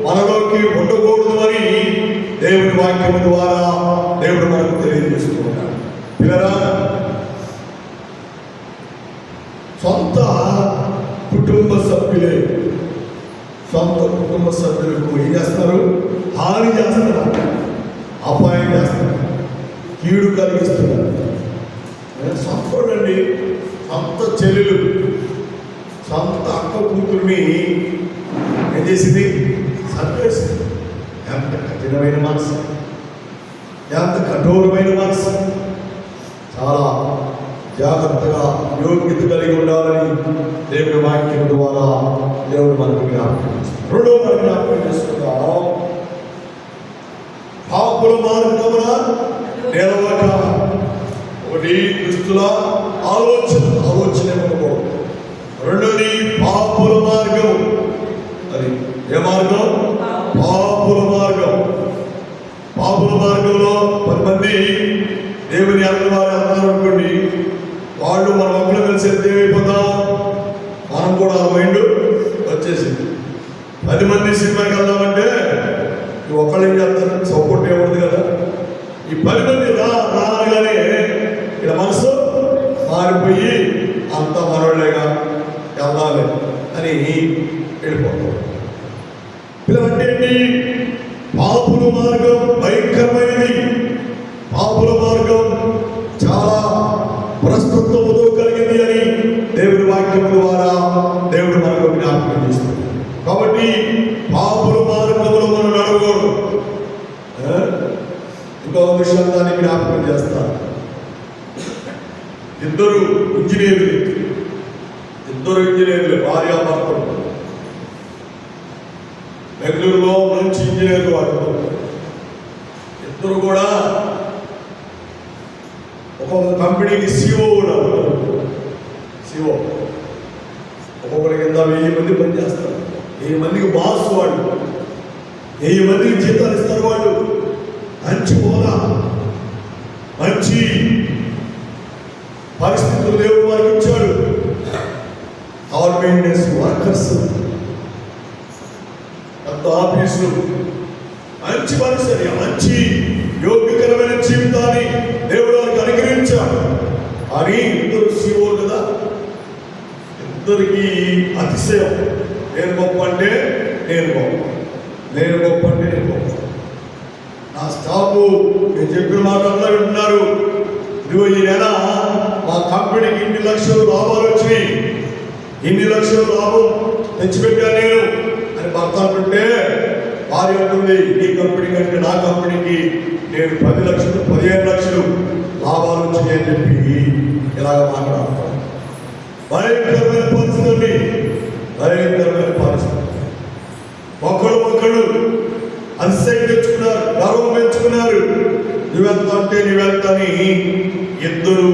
మనలోకి ఉండకూడదు అని దేవుని వాక్యం ద్వారా దేవుడు మనకు తెలియజేస్తున్నాడు. పిల్లరా, సొంత కుటుంబ సభ్యులకు ఏం చేస్తారు? హాని చేస్తారు, అపాయం చేస్తారు, కీడు కలిగిస్తున్నారు. సొంతండి, సొంత చెల్లెలు, సొంత అక్క కూతుర్ని ఏం చేసింది? చంపేసింది. ఎంత కఠినమైన మనసు, ఎంత కఠోరమైన మనసు. చాలా జాగ్రత్తగా యోగ్యత కలిగి ఉండాలని దేవుని వాక్యం ద్వారా దేవుడు మనకు జ్ఞాపకం చేస్తున్నాడు. రెండో మనం జ్ఞాపకం చేసుకుందాం. పాపుల మార్గమున నిలవక. ఒకటి దుస్తుల ఆలోచన ఇవ్వకూడదు. రెండోది పాపుల మార్గం. అది ఏ మార్గం? పాపుల మార్గం. పాపుల మార్గంలో 10 మంది దేవుని వారు అన్నారు అనుకోండి, వాళ్ళు మన ఒక్కరు కలిసి ఏమైపోతాం? మనం కూడా ఆ మైండ్ వచ్చేసింది. 10 మంది సినిమాకి వెళ్దామంటే ఒకళ్ళు ఏం చేస్తారు? సపోర్ట్ ఏముంది కదా. ఈ 10 మంది రాగానే ఇక్కడ మనసు మారిపోయి అంతా మనోళ్ళేగా వెళ్ళాలి అని వెళ్ళిపోతాం. పిల్లలంటే ఏంటి? పాపుల మార్గం భయంకరమైనది. పాపుల మార్గం చాలా ప్రస్తుతముతో కలిగింది అని దేవుని వాక్యం ద్వారా దేవుడు మనకు జ్ఞాపకం చేస్తుంది. కాబట్టి పాపుల మార్గంలో మనం నడవకూడదు. ఇంకో విషయాన్ని జ్ఞాపకం చేస్తాను. ఇద్దరు ఇంజనీర్లు భార్యాభర్తలు బెంగళూరులో మంచి ఇంజనీర్లు. వాళ్ళు ఇద్దరు కూడా ఒక్కొక్క కంపెనీకి CEO ఉన్నారు. ఒక్కొక్కరి కింద 1000 మంది పనిచేస్తారు. 1000 మందికి బాస్ వాళ్ళు, 1000 మందికి జీతాలు ఇస్తారు. వాళ్ళు మంచి హోదా, మంచి పరిస్థితులు దేవుడు వారికి ఇచ్చాడు. ఆల్ మెయింటెనెన్స్ వర్కర్స్, పెద్ద ఆఫీసులు, మంచి పరిస్థితి, మంచి యోగ్యకరమైన జీవితాన్ని దేవుడు వారికి అనుగ్రహించాడు. అని ఇద్దరు CEO కదా, ఇద్దరికి అతిశయం. నేను గొప్ప అంటే నేను గొప్ప, నేను గొప్ప అంటే నేను గొప్ప. నా స్టాఫ్ నేను చెప్పిన మాటల్లో వింటున్నారు. ఇదిగో ఈ నెల మా కంపెనీకి ఇన్ని లక్షలు లాభాలు వచ్చినాయి, ఇన్ని లక్షలు లాభం తెచ్చిపెట్టాను నేను అని భర్త అంటుంటే భార్య ఉంటుంది, నీ కంపెనీ కంటే నా కంపెనీకి నేను 10 లక్షలు 15 లక్షలు లాభాలు వచ్చినాయి అని చెప్పి ఇలాగ మాట్లాడతాను. భయంకరమైన పరిస్థితి, భయంకరమైన పరిస్థితి. ఒకళ్ళు అతిశయం తెచ్చుకున్నారు, గర్వం పెంచుకున్నారు. నువ్వెంత అంటే నువ్వెంత అని ఇద్దరు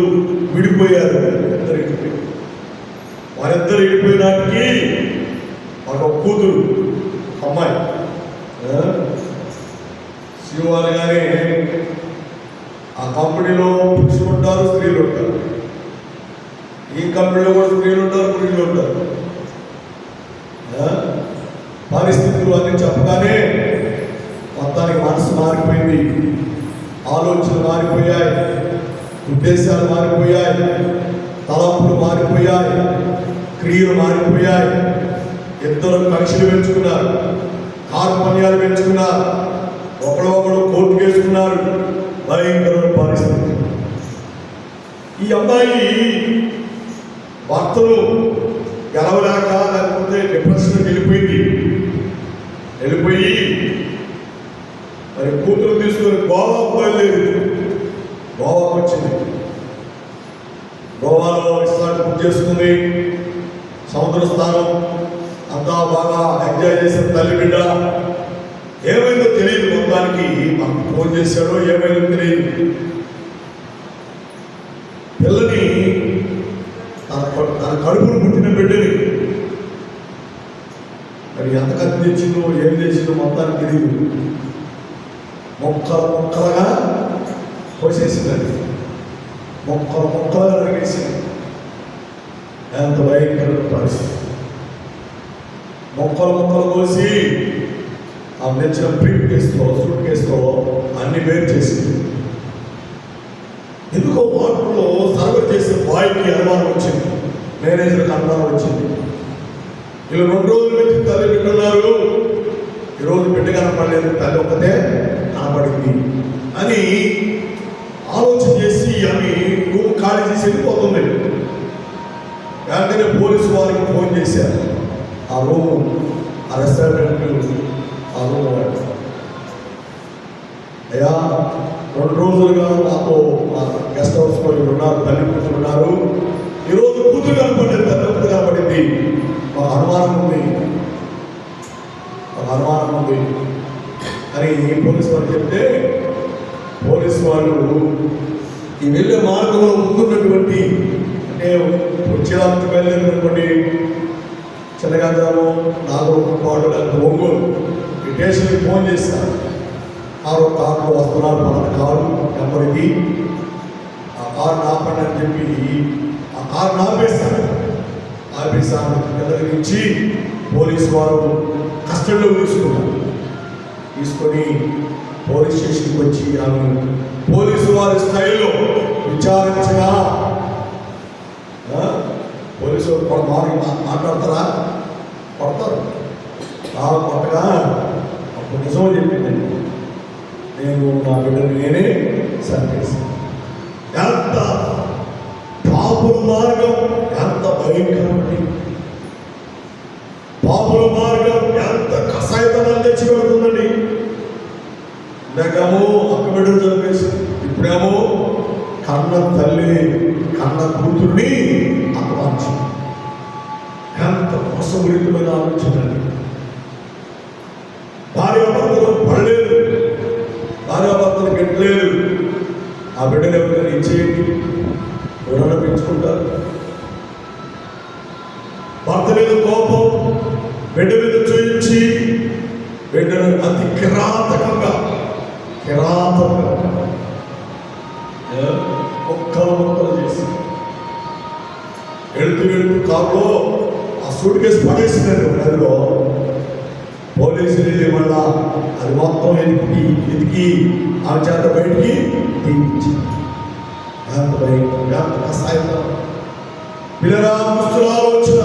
విడిపోయారు. వారిద్దరు విడిపోయినాటికి ఒక కూతురు, అమ్మాయి CEO అనగానే ఆ కంపెనీలో పురుషులు ఉంటారు, స్త్రీలు ఉంటారు. ఈ కంపెనీలో కూడా స్త్రీలు ఉంటారు, పురుషులు ఉంటారు. పరిస్థితులు అన్ని చెప్పగానే మొత్తానికి మనసు మారిపోయింది, ఆలోచనలు మారిపోయాయి, ఉద్దేశాలు మారిపోయాయి, తలంపులు మారిపోయాయి, క్రియలు మారిపోయాయి. ఇద్దరు కక్షలు పెంచుకున్నారు, కార్పణ్యాలు పెంచుకున్నారు, ఒకడొకడు కోర్టు వేసుకున్నారు. భయంకరమైన పరిస్థితి. ఈ అమ్మాయి భర్తను గెలవలేక లేకపోతే డిప్రెషన్కి వెళ్ళిపోయి మరి కూతురు తీసుకొని గోవాకు బయలుదేరింది. గోవాకు వచ్చింది. గోవాలో రిసార్ట్ బుక్ చేసుకుంది. సముద్ర స్థానం అంతా బాగా ఎంజాయ్ చేసిన తల్లి బిడ్డ. ఏమైందో తెలియదు. మొత్తానికి మాకు ఫోన్ చేశాడో ఏమైందో తెలియదు. పిల్లని తన కడుపును పుట్టిన బిడ్డని మరి ఎంత కత్తి తెచ్చిందో ఏం తెచ్చిందో మొత్తానికి తెలియదు. మొక్కలు మొక్కలుగా కోసేసిందండి, మొక్కలు మొక్కలుగా నరిగేసింది. ఎంత భయంకరమైన పరిస్థితి. మొక్కలు మొక్కలు కోసి ఆ తెచ్చిన బ్రీఫ్ కేసుతో సూట్ కేసుతో అన్ని వేరు చేసింది. ఎందుకో వాటిలో సర్వర్ చేసే బాయ్కి అనుమానం వచ్చింది, మేనేజర్కి అనుమానం వచ్చింది. వీళ్ళు 2 రోజులు పెట్టి తల్లి పెట్టున్నారు, ఈరోజు బిడ్డ కనపడలేదు, తల్లి ఒక్కతే కనపడింది అని ఆలోచన చేసి ఆమె రూమ్ ఖాళీ చేసి వెళ్ళిపోతుంది. వెంటనే పోలీసు వారికి ఫోన్ చేశారు. ఆ రూము, ఆ రెస్టారెంట్, ఆ రూమ్ వాడు, అయ్యా 2 రోజులుగా మాతో మా గెస్ట్ హౌస్లో ఉన్నారు, తల్లి కూతురు ఉన్నారు, ఈరోజు కూతురు కనపడింది, తల్లి కూతురు కనపడింది, మాకు అనుమానం ఉంది, మాకు అనుమానం ఉంది అని పోలీసు వాళ్ళు చెప్తే, పోలీసు వాళ్ళు ఈ వెళ్ళే మార్గంలో ముందున్నటువంటి అంటే చీరాలకు వెళ్ళినటువంటి చిన్నగంజాము, నాగరూపాడు, ఒంగోలు ఈ స్టేషన్కి ఫోన్ చేశారు. కారు వస్తున్నారు, మన కారు నెంబర్కి ఆ కారు ఆపండి అని చెప్పి ఆ కారు ఆపేశారు. ఆపేశారు కిందకి నుంచి పోలీసు వారు కస్టడీలో తీసుకొని పోలీస్ స్టేషన్కి వచ్చి ఆమె పోలీసు వారి స్థాయిలో విచారించగా, పోలీసు వారు మాట్లాడతారా, కొడతారు, కొట్టగా అప్పుడు నిజం చెప్పిందండి, నేను నా బిడ్డను నేనే చంపేశాను. ఎంత పాపుల మార్గం, ఎంత భయంకరమండి. పాపుల మార్గం ఎంత కసాయితనాన్ని తెచ్చి పెడుతుందండి. ఇందాకేమో అక్క బిడ్డను చంపేసింది, ఇప్పుడేమో కన్న తల్లి కన్న కూతుర్ని అపమానించింది. ఎంత మోసపూరితమైన ఆలోచన అండి. భార్యాభర్తలు పడలేదు, భార్యాభర్తలు గెట్టలేదు, ఆ బిడ్డను ఎవరికైనా ఇచ్చేయండి, ఎవరైనా పెంచుకుంటారు. భర్త మీద కోపం బిడ్డ మీద చూయించి బిడ్డను అతి కిరాతకంగా మొక్కలు చేసి వెళుతూ కారులో ఆ సూట్ కేసు పడేసిందండి నదిలో. పోలీసులు మళ్ళా అది మొత్తం ఎదికి ఆ చేత బయటికి తీయించి కసాయితం. పిల్లరా దుస్తులాలోచన,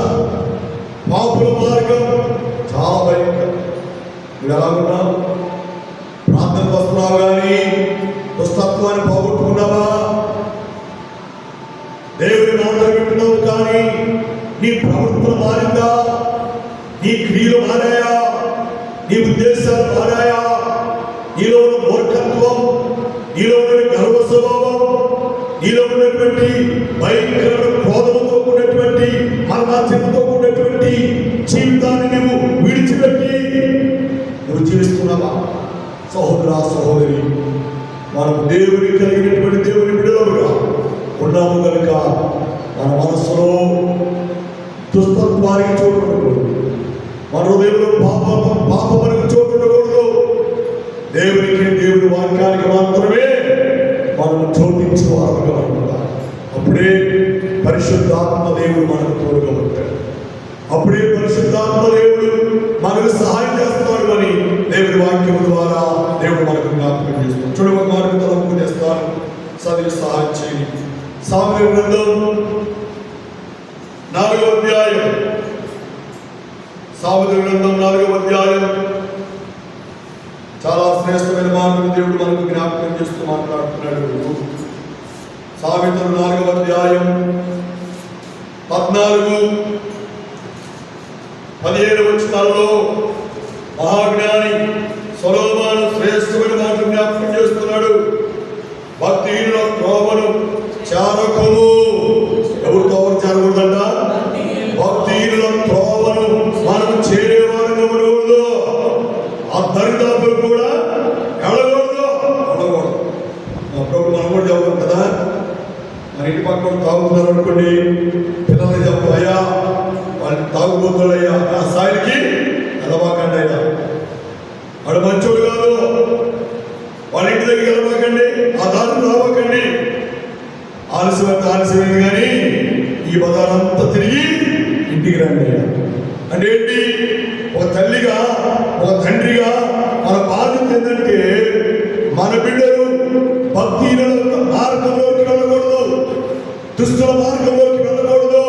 పాపుల మార్గం చాలా భయంకరం. మీరు ఎలాగున్నావు? ప్రార్థనకు వస్తున్నావు కానీ దుస్తత్వాన్ని పోగొట్టుకున్నావా? దేవుని మాటలు వింటున్నావు కానీ నీ ప్రవర్తన మారిందా? నీ క్రియలు మారాయా? నీ ఉద్దేశాలు మారాయా? నీలో ఉన్న మూర్ఖత్వం, నీలో ఉన్న గర్వ స్వభావం, నీలో ఉన్నటువంటి భయంకరమైన క్రోధముతో కూడినటువంటి మరణాచరణతో కూడినటువంటి జీవితాన్ని నువ్వు విడిచిపెట్టి నువ్వు జీవిస్తున్నావా? సహోదరా సహోదరి, మనం దేవుని కలిగినటువంటి దేవుని బిడ్డలుగా ఉన్నాము కనుక మన మనస్సులో దుస్తత్వానికి చోటు ఉండకూడదు, మన హృదయంలో పాపములకు చోటు ఉండకూడదు. దేవుని వాక్యానికి మాత్రమే మనం చోటించు వారుగా ఉండాలి. అప్పుడే పరిశుద్ధాత్మ దేవుడు మనకు తోడుగా ఉంటాడు, అప్పుడే పరిశుద్ధాత్మ దేవుడు మనకు సహాయం చేస్తాడు అని దేవుని వాక్యం ద్వారా దేవుడు మనకు జ్ఞాపకం చేస్తాడు. చూడవ మార్గం తలంపు చేస్తాను, చదివి సహాయం చేయండి. సామెతల గ్రంథం 4వ అధ్యాయం, సామెతల గ్రంథం 4వ అధ్యాయం చాలా శ్రేష్టమైన మార్గం దేవుడు మనకు జ్ఞాపకం చేస్తూ మాట్లాడుతున్నాడు. సామెతలు 4వ అధ్యాయం 14, 17 వచనాలలో మహాజ్ఞాని సొలొమోను శ్రేష్టమైన మాట జ్ఞాపకం చేస్తున్నాడు. భక్తిహీనుల త్రోవను చారకము. ఎవరితో చేరకూడదంట? భక్తిహీనుల త్రోవను మనం చేరేవారు ఎవరు? ఆ దరిదాపులు కూడా వెళ్ళకూడదు. అప్పుడు మనం కూడా చెప్పాం కదా, మన ఇంటి పక్కన తాగుతున్నారు అనుకోండి, పిల్లలు చెప్పు, అయ్యా వాళ్ళు తాగుబోతులయ్యా, ఆ స్థాయికి ఎలా దగ్గరికి వెళ్ళమాకండి, ఆ దారిని రావకండి. ఆలస్యమైంది కానీ ఈ బజారంతా తిరిగి ఇంటికి రండి. అంటే ఏంటి? ఒక తల్లిగా, ఒక తండ్రిగా మన బాధ్యత ఏంటంటే మన బిడ్డలు భక్తిహీన మార్గంలోకి వెళ్ళకూడదు, దుస్తుల మార్గంలోకి వెళ్ళకూడదు.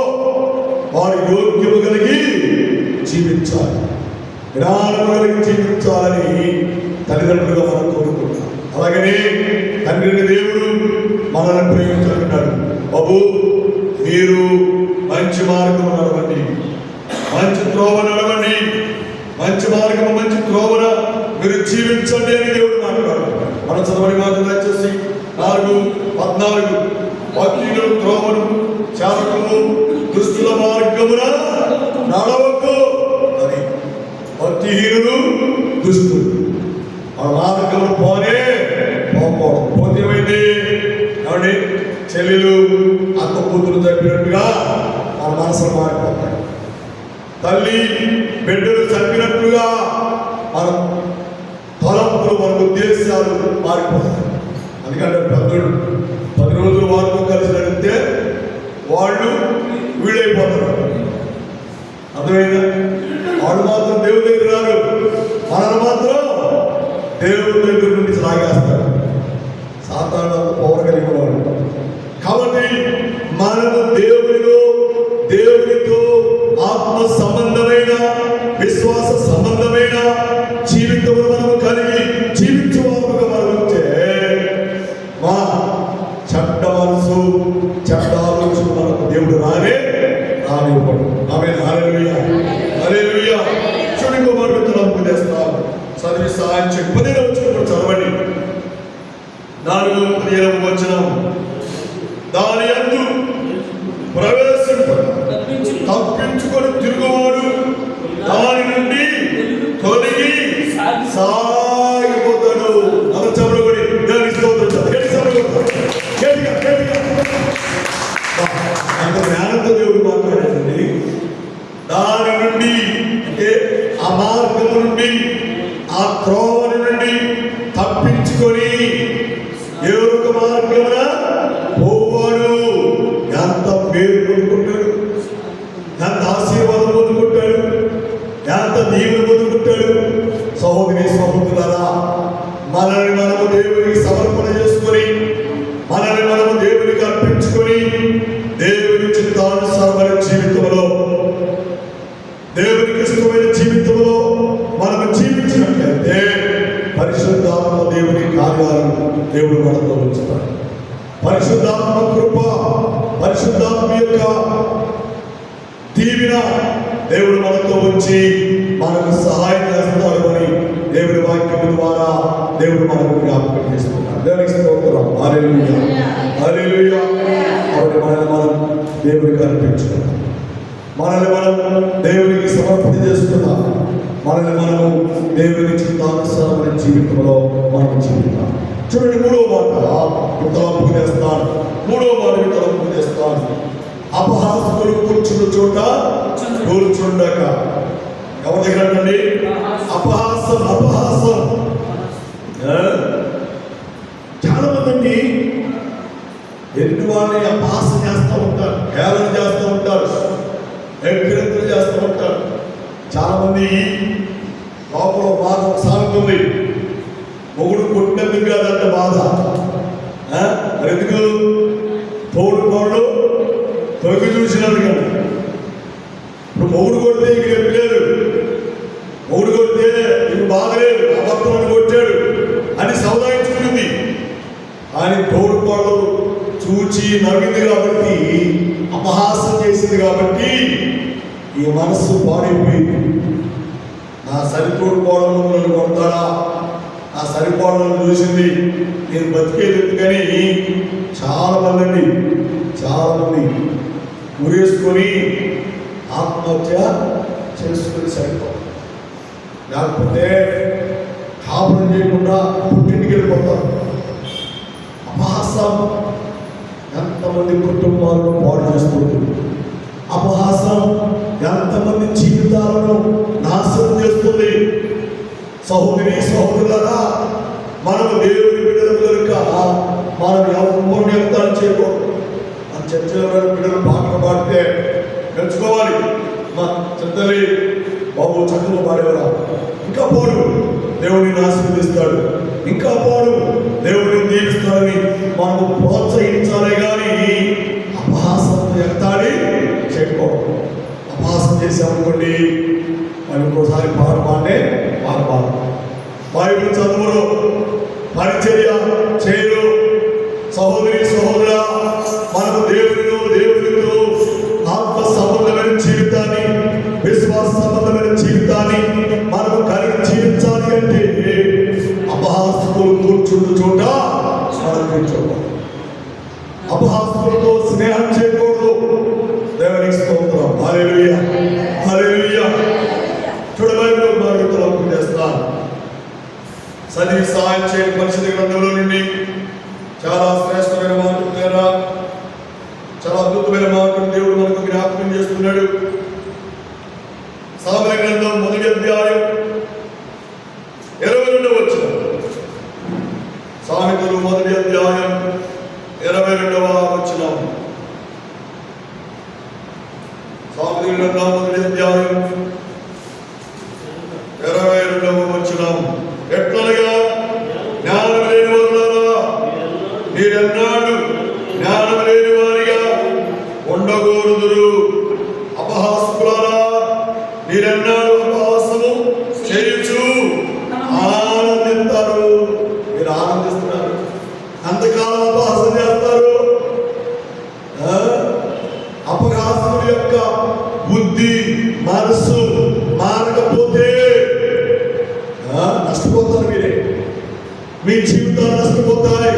వారు యోగ్యము కలిగి జీవించాలి, జ్ఞానము కలిగి జీవించాలని తల్లిదండ్రులుగా మనం కోరుకుంటాం. అలాగనే తండ్రిని దేవుడు మనల్ని ప్రేమించాలంటాడు. బాబు, మీరు మంచి మార్గం నడవండి, మంచి త్రోవ నడవండి, మంచి మార్గం మంచి త్రోవన మీరు జీవించండి అని దేవుడు మాట్లాడు. మన చదవని మాట దయచేసి 4:14 భక్తిలో త్రోవను చాలకము, దుస్తుల మార్గమున నడవకు అని. భక్తిహీనులు దుస్తులు మన మార్గములు పోకూడదు. పోతే ఏమైంది? కాబట్టి చెల్లెలు అక్క కూతురు చంపినట్టుగా మన మనసులు మారిపోతాయి. తల్లి బిడ్డలు చంపినట్లుగా మన తలంపులు, మన ఉద్దేశాలు మారిపోతాయి. అందుకంటే పెద్దలు 10 రోజులు వారితో కలిసి నడిస్తే వాళ్ళు వీళ్ళైపోతారు. అర్థమైందా? వాళ్ళు మాత్రం దేవుడి దగ్గర రారు, మనల్ని మాత్రం దేవుడి దగ్గర నుండి లాగేస్తారు. సాతాను పవర్ కలిగిన వాడు. కాబట్టి మనము దేవునితో ఆత్మ సంబంధమైన, విశ్వాస సంబంధమైన జీవితంలో మనము కలిగి జీవించేవారుగా మనం ఉంటే మా చెడ్డ మనసు, చెడ్డ ఆలోచన మనకు దేవుడు రానివ్వడు. ఆమేన్. హల్లెలూయా, హల్లెలూయా. చూడండి, మనం తలంపు చేస్తాం. చదివి సహాయం చేయండి. 15వ వచనం చదవండి. 4:15 వచనం. దాని యందు ప్రవేశింప తప్పించుకొని తిరుగువాడు దాని నుండి తొలగి సాగిపోతాడు. అలచబడి అంత జ్ఞానంతో దేవుడు మాట్లాడాడండి. దాని నుండి అంటే ఆ మార్గం నుండి, ఆ త్రోవ నుండి తప్పించుకొని ఎవరొక మార్గమున పోవాడు ఎంత మేలు పొందుకుంటాడు, ఎంత ఆశీర్వాదం పొందుకుంటాడు, ఎంత దీవులు పొందుకుంటాడు. సహోదరి సహోదరులారా, మనల్ని మనము దేవునికి సమర్పణ చేసుకొని, మనల్ని మనము దేవునికి అర్పించుకొని, దేవుని చిత్తానుసారమైన జీవితంలో, దేవునికి ఇష్టమైన జీవితంలో మనము జీవించినట్లయితే పరిశుద్ధాత్మ దేవుని కార్యాలు దేవుడు మనతో ఉంచుతాడు. పరిశుద్ధాత్మ కృప, పరిశుద్ధాత్మ యొక్క దీవెన దేవుడు మనతో వచ్చి మనకు సహాయం చేస్తాడు అని దేవుడి వాక్యం ద్వారా దేవుడు మనకు జ్ఞాపకం చేస్తున్నాడు. దేవునికి స్తోత్రం. హల్లెలూయా, హల్లెలూయా. కాబట్టి మనల్ని మనం దేవునికి అర్పించుకుందాం, మనల్ని మనం దేవునికి సమర్పణ చేసుకుందాం, మనల్ని మనము దేవుని చిత్తానుసారమైన జీవితంలో మనం జీవితాం. చూడండి, 3వ మాట తలంపు చేస్తాను. 3వ మాట తలంపు చేస్తాను. అపహాసకులు కూర్చున్న చోట కూర్చుండక. ఎవరి దగ్గర అండి? అపహాసం. చాలా మంది ఎన్ని వాళ్ళని అపహాసం చేస్తూ ఉంటారు, హేళన చేస్తూ ఉంటారు, ఎగ్రెంతులు చేస్తూ ఉంటారు. చాలా మంది లోపల బాధ సాగుతుంది. మొగుడు కొట్టినందుకు కాదంట బాధ. ఎందుకు? తోడు కోళ్ళు తొలగి చూసినందుకు. ఇప్పుడు మొగుడు కొడితే ఇంక చెప్పలేదు, మొగుడు కొడితే ఇంక బాధలేదు, అబద్ధం కొట్టాడు అని సముదాయించుకుంటుంది. కానీ తోడు కోళ్ళు చూచి నవ్వింది కాబట్టి, అపహాసం చేసింది కాబట్టి ఈ మనస్సు పాడైపోయింది. నా సరితోడు కోడలు నన్ను కొడతాడా, నా సరిపోవడం చూసింది, నేను బతికేది కానీ చాలా మంది ఉరేసుకొని ఆత్మహత్య చేసుకొని సరిపోతారు. లేకపోతే కాపురం చేయకుండా పుట్టింటికి వెళ్ళిపోతారు. అపహాసం ఎంతమంది కుటుంబాలను పాడు చేస్తుంది. అపహాసం ఎంతమంది జీవితాలను నాశనం చేస్తుంది. సహోదరి సహోదరులారా, మనము దేవుని బిడ్డల మనం ఎవరిని ఎగతాళి చేయకూడదు. మన చర్చలో బిడ్డలు పాటలు పాడితే నేర్చుకోవాలి. మా చెత్తలి బాబు చక్కగా పాడేవారా, ఇంకా పోడు దేవుడిని ఆశీర్వదిస్తాడు, ఇంకా పోడు దేవుడిని దీవిస్తాడని మనము ప్రోత్సహించాలి. కానీ అపహాసంతో ఎగతాళి చేయకూడదు. అపహాసం చేసామనుకోండి, మనం ఇంకోసారి పాడే పాడబాడు. బైబిల్ చదువులు, పరిచర్య చేయరు. సహోదరి సహోదరా, మనకు దేవుడితో ఆత్మ సంబంధమైన జీవితాన్ని, విశ్వాస సంబంధమైన జీవితాన్ని మనము కలిగి జీవించాలి అంటే అపహాసకులు కూర్చుంటు చోట స్మరించకూడదు, అపహాసకులతో స్నేహం చేయకూడదు. దేవునికి స్తోత్రం. హల్లెలూయా, హల్లెలూయా. చూడబైబిల్ మార్గంలో చేస్తాను. చదివి సహాయం చేయని పరిశుద్ధ గ్రంథంలో నుండి చాలా శ్రేష్టమైన మాటలు లేదా చాలా అద్భుతమైన మాటలు దేవుడు మనకు జ్ఞాపకం చేస్తున్నాడు. సామెతల గ్రంథం 1వ అధ్యాయం 22వ వచనం. సామెతలు 1వ అధ్యాయం 22వ వచనం. సామెతల గ్రంథం 1వ అధ్యాయం 22వ వచనం. ఎట్లనగా జ్ఞానం లేని వారులారా, మీరెన్నాడు జ్ఞానం లేని వారిగా ఉండకూడదురు. అపహాసకులారా, మీరెన్నాడు అపహాసము చేయుచు ఆనందిస్తారు. మీరు ఆనందిస్తున్నారు, అంతకాలం అపహాసం చేస్తారు. అపహాసకుల యొక్క బుద్ధి మనస్సు మారకపోతే నష్టపోతారు. మీరే మీ జీవితాలు నష్టపోతాయి,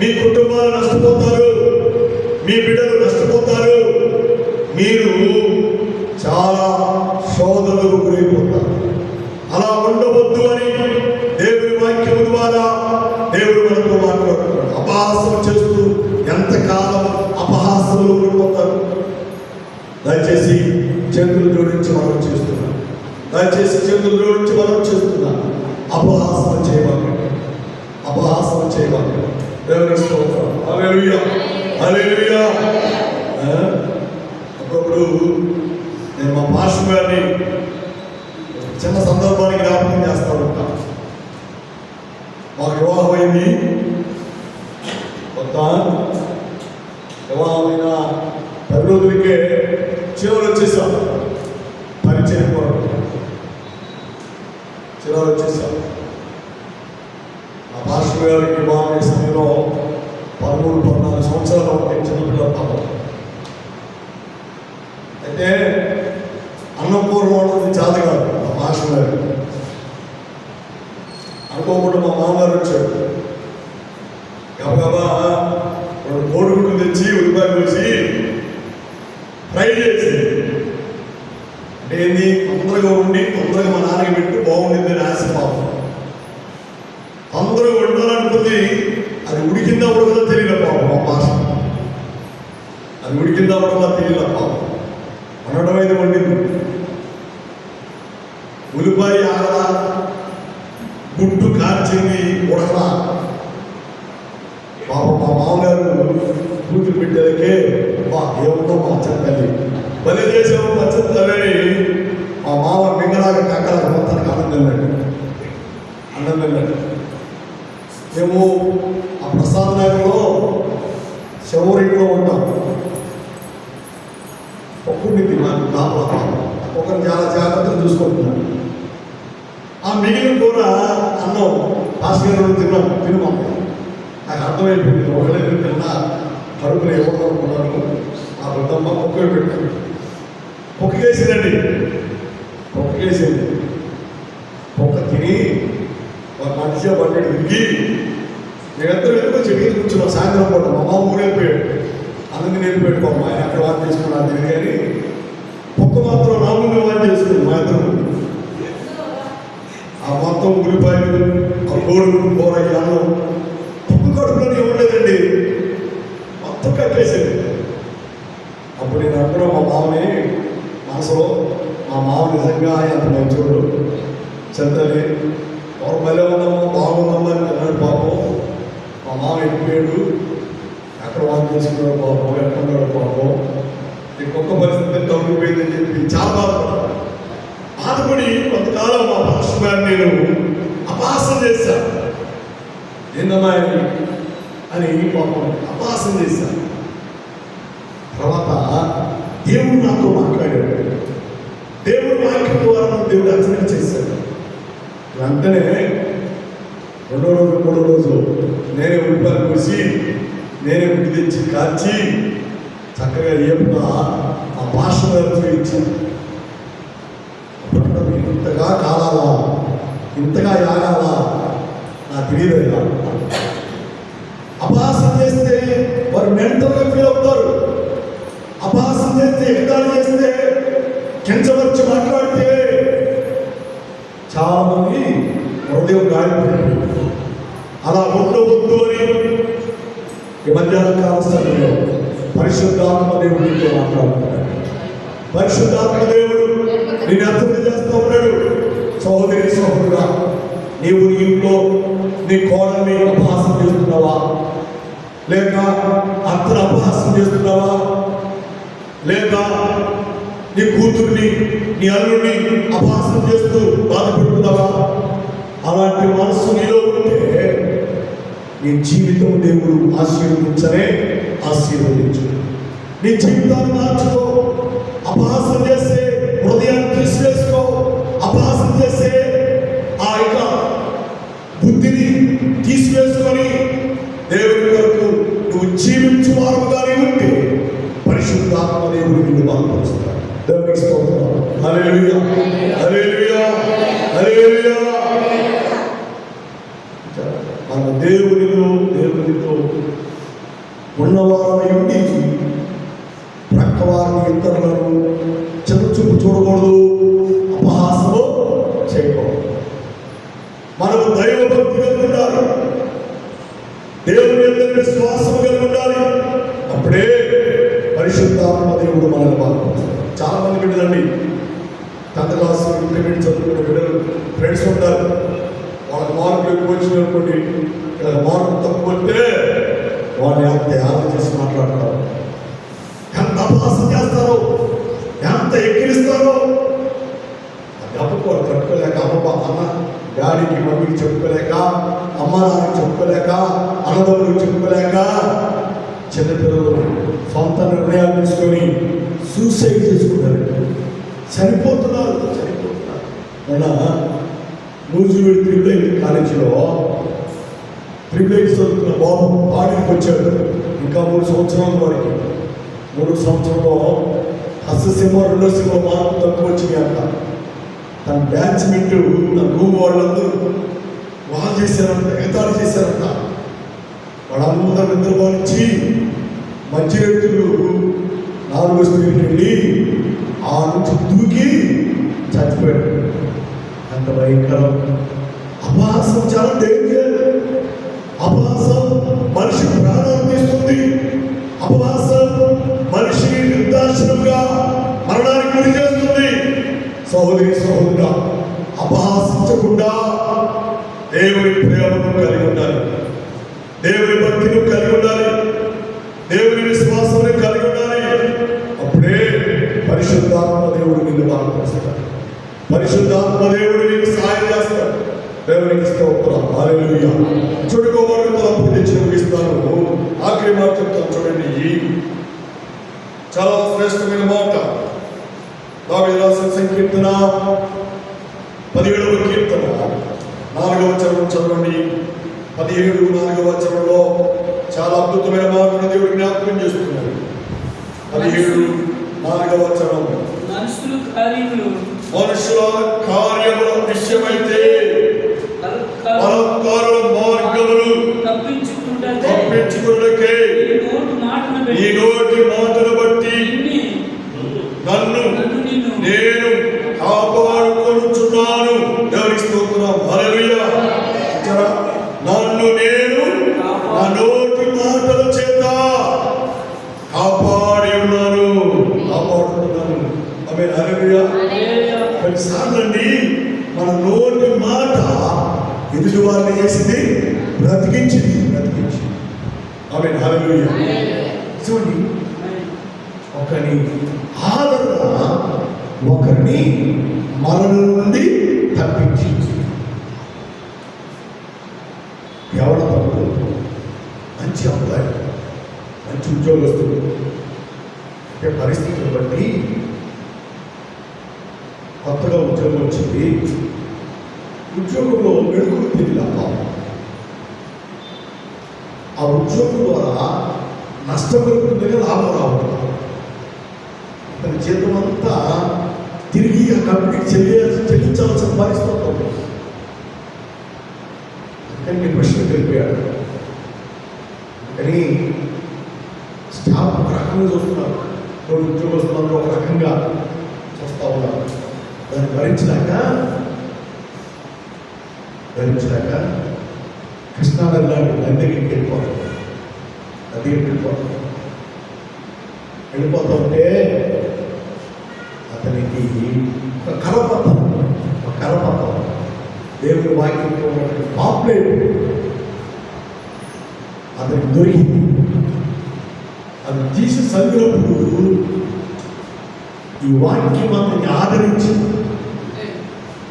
మీ కుటుంబాలు నష్టపోతారు, మీ బిడ్డలు నష్టపోతారు. మీరు చాలా శోధనలకు గురైపోతారు. అలా ఉండవద్దు అని దేవుని వాక్యం ద్వారా దేవుడు మనతో మాట్లాడుతున్నాడు. అపహాసం చేస్తూ ఎంతకాలం అపహాసంలో ఉండిపోతారు. దయచేసి చేతులు జోడించి మనం చేస్తున్నాం, దయచేసి చేతులు జోడించి మనం చేస్తున్నాం. అపహాసం చేయమండి, అపహాసం చేయమండి. దేవుని స్తోత్రం. హల్లెలూయా, హల్లెలూయా. ఒకప్పుడు నేను మా పాస్టర్ గారిని చిన్న సందర్భానికి జ్ఞాపకం చేస్తా ఉంటాను. మాకు వివాహం అయింది, కొత్త వివాహమైన 10 రోజులకే చివరి వచ్చేసాం. పరిచయం కొరకు చివరి వచ్చేసాం. మా పాస్టర్ గారికి వివాహం అయ్యే సమయంలో 13-14 సంవత్సరాలు ఉంటాయి చిన్నపిల్లల పాపం. అయితే అన్నం కూర వండడం చేత కాదు మా పాస్టర్ గారు. అనుకోకుండా మా మామగారు వచ్చాడు. గబగబా 2 కోడిగుడ్లు తెచ్చి ఉల్లిపాయలు వేసి ఫ్రై చేసి, అంటే ఏంది, తొందరగా ఉండి తొందరగా మా నాన్నకి పెట్టి బాగుండింది అని ఆశ. పాపం తొందరగా ఉండాలనుకుంది, అది ఉడికిందా ఉడకదా తెలియదు పాపం. మా పాస్టర్ అది ఉడికిందా ఉడకదా తెలియదు పాపం. వండడం అయితే వండింది, ఉల్లిపాయ ఆగలా, గుడ్డు కార్చింది ఉడకలా. పాపం మా మామగారు కూతురు పెట్టేదకే ఏముందో మా చెత్తల్లి భలే చేసాము మా చెత్తలని మా మామ మింగలాగా కక్కలాగా మొత్తానికి అన్నం వెళ్ళాడు. మేము ఆ ప్రసాద్ నగర్లో శివరింట్లో ఉంటాం. ఒక్కుండింది మాకు కాపలా, ఒకరిని చాలా జాగ్రత్తగా చూసుకుంటున్నాం. ఆ మిగిలిన కూర అన్నం పాస్టర్ గారు తినమా. నాకు అర్థమైపోయింది, ఒకళ్ళే తిన్నా కడుపులో ఎవరు అనుకున్నాను. ఆ వృద్ధమ్మ కుక్క పెట్టాను, కుక్కేసిందండి, కుక్కేసింది. కుక్క తిని ఒక మనిషి పన్నెండు తిరిగి మేమిద్దరు ఎందుకో చెట్టు కూర్చున్నాం. సాయంత్రం పూట మా మామ ఊరు వెళ్ళిపోయాడు, అందరినీ వెళ్ళిపోయాడు. పాపం ఆయన అక్కడ వాన్ చేసుకున్నాను తిరిగి కానీ కుక్క మాత్రం నా ముందు వాన్ చేసుకుంది. మా ఇద్దరు ఆ మొత్తం ఉల్లిపాయలు, ఆ కోడిగుడ్డు కూర, అన్నం కుక్క కడుపులో ఇవ్వలేదండి, మొత్తం కట్టేసింది. అప్పుడు నేను అనుకున్నా మా మామని మనసులో, మా మామ నిజంగా అంత మంచోడు, చెంతని ఎవరు భలే ఉందమ్మా బాగుందమ్మా అని అన్నాడు. పాపం మా మామ మర్చిపోయాను, నేను అపహాసం చేశాను, ఏందమ్మా అని పాపం అపహాసం చేశాను. తర్వాత దేవుడు నాతో మాట్లాడాడు. దేవుడు వాక్యం ద్వారా దేవుడు హెచ్చరిక చేశాడు. వెంటనే రెండో రోజు మూడో రోజు నేనే ఉల్లిపాయలు కోసి నేనే గుడి తెచ్చి కాల్చి చక్కగా ఏపుగా ఆ భాష చూపించాను. ఇంతగా కాలాలా, ఇంతగా యాగాలా నాకు తెలియదు. అపహాసం చేస్తే వారు మెంటల్గా ఫీల్ అవుతారు. అపహాసం చేస్తే, ఎగతాళి చేస్తే, కించవచ్చి మాట్లాడితే చాలా మంది హృదయం గాయపడుతుంది. అలా ఉండవద్దు అని ఈ మధ్యాహ్న కాల సమయంలో పరిశుద్ధాత్మ దేవుడితో మాట్లాడుతున్నాడు. పరిశుద్ధాత్మ దేవుడు నేను అర్థం చేస్తూ ఉన్నాడు. సహోదరి సహోదరుడా, నీవు నీ ఇంట్లో నీ కోడల్ని అపహాసం చేస్తున్నావా, లేక అత్తను అపహాసం చేస్తున్నావా, లేక నీ కూతుర్ని నీ అల్లుడిని అపహాసం చేస్తూ బాధపడుతున్నావా? అలాంటి మనసు నీలో ఉంటే నీ జీవితం దేవుడు ఆశీర్వదించు. నీ జీవితాన్ని మార్చుకో. అపహాసం చేస్తే హృదయాన్ని తీసివేసుకో. అపహాసం చేస్తే ఆ యొక్క బుద్ధిని తీసివేసుకొని దేవుడి కొరకు నువ్వు జీవించు వారుగానే ఉంటే పరిశుద్ధాత్మ దేవుడు నిన్ను బలపరుస్తాడు. దేవునికి స్తోత్రం. హల్లెలూయా, హల్లెలూయా, హల్లెలూయా. మన దేవునితో ఉన్నవారై ఉండి ప్రక్క వారిని ఇతరులను చిన్నచూపు చూడకూడదు, అపహాసము చేయకూడదు. మనము దైవభక్తి కలిగి ఉండాలి, దేవుని యొక్క విశ్వాసం కలిగి ఉండాలి. అప్పుడే పరిశుద్ధాత్మ దేవుడు మనల్ని బాధపడుతుంది. చాలా మంది బిడ్డలండి 10th క్లాస్ ఇంటర్మీడియట్ చదువుకునే బిడ్డలు ఫ్రెండ్స్ ఉంటారు. వాళ్ళకి మార్కులు ఎక్కువ వచ్చినాయి అనుకోండి, ఇలా మార్కులు తక్కువ అంటే వాళ్ళని ఎంత యాదం చేసి మాట్లాడతారు, ఎంత అపహాసం చేస్తారో, ఎంత ఎక్కిరిస్తారో. అప్పుడు తట్టుకోలేక అమ్మ డాడీకి మమ్మీకి చెప్పుకోలేక, అమ్మ నాన్నకి చెప్పుకోలేక, అన్నదమ్ములకు చెప్పుకోలేక చిన్నపిల్లలు సొంత నిర్ణయాలు తీసుకొని సూసైడ్ చేసుకుంటారు, చనిపోతున్నారు. మొన్న నూజివీడు త్రిబుల్ కాలేజీలో త్రిబుల్ చదువుతున్న బాబు పాడికి వచ్చాడు. ఇంకా 3 సంవత్సరాల వరకు 3 సంవత్సరంలో హస్తసింహ 2వ సింహ మార్కులు తక్కువ వచ్చినాయి అంట. తన బ్యాచ్మెంట్ తన రూమ్ వాళ్ళందరూ వాళ్ళు చేశారంట, ఎగతాళి చేశారంట. వాళ్ళందరూ నిద్రపోనిచ్చి మంచి వ్యక్తులు 4వ స్త్రీకి వెళ్ళి ఆ నుంచి దూకి చచ్చిపోయాడు. అంత భయంకరం. అపహాసం చాలా డేంజర్. అపహాసం మనిషి ప్రాణాన్ని తీస్తుంది. అపహాసం మనిషిని నిర్దాక్షిణంగా మరణానికి గురి చేస్తుంది. సహోదరి సహోదరుడా, అపహాసించకుండా దేవుని ప్రేమను కలిగి ఉండాలి, దేవుని భక్తిని కలిగి ఉండాలి, దేవుని విశ్వాసాన్ని కలిగి ఉండాలి. అప్పుడే పరిశుద్ధాత్మ దేవుడు నిన్ను బాధపరుస్తాడు, పరిశుద్ధాత్మ దేవుడు నీకు సహాయం చేస్తాడు. దేవునికి స్తోత్రం. హల్లెలూయా. చూడుకోవాలి తలపు తెచ్చి ముగిస్తాను. ఆఖరి మాట చెప్తాను చూడండి. చాలా శ్రేష్టమైన మాట. దావీదు రాసిన సంకీర్తన 17వ కీర్తన 4వ వచనం చదవండి. 17 4వ వచనంలో చాలా అద్భుతమైన మాటను దేవుడు జ్ఞాపకం చేస్తున్నాడు. 17 4వ వచనం, మనుషుల కార్యముల విషయమైతే బలాత్కారుల మార్గములు తప్పించుకున్నకే ఈ నోటి మాటను బట్టి నన్ను నేను కాపాడుకొనుచున్నాను. దేవునికి స్తోత్రం. హల్లెలూయా. నన్ను నేను నా నోటి మాటల చేత కాపాడి ఉన్నాను, కాపాడుతున్నాను. ఆమేన్. హల్లెలూయా. కొన్నిసార్లు అండి మన నోటి మాట ఎదుటి వారిని చేసింది, బ్రతికించింది. ఆమేన్. హల్లెలూయా. చూడండి, ఒకని ఆదరణ ఒకరిని మరణం నుండి తప్పించింది. మంచి అబ్బాయి, మంచి ఉద్యోగస్తుడు, అంటే పరిస్థితులు బట్టి కొత్తగా ఉద్యోగం వచ్చింది. ఉద్యోగంలో మెడుకులు తెలియదు. ఆ ఉద్యోగం ద్వారా నష్టపడుతుండగా లాభం రావడం, అతని జీతం అంతా తిరిగి ఆ కంపెనీకి చెల్లించాల్సిన పరిస్థితి అవుతుంది. అందుకని డిప్రెషన్ వెళ్ళిపోయాడు. కానీ స్టాఫ్ ఒక రకంగా చూస్తున్నారు, ఉద్యోగస్తులందరూ ఒక రకంగా చూస్తూ ఉన్నారు. దాన్ని భరించలేక కృష్ణానది లాంటి నది దగ్గరికి వెళ్ళిపోతూ ఉంటే అతనికి ఒక కరపత్రం దేవుని వాక్యంతో ఉన్నటువంటి పాంప్లెట్ అతనికి దొరికింది. అది తీసి చదివినప్పుడు ఈ వాక్యం అతన్ని ఆదరించి,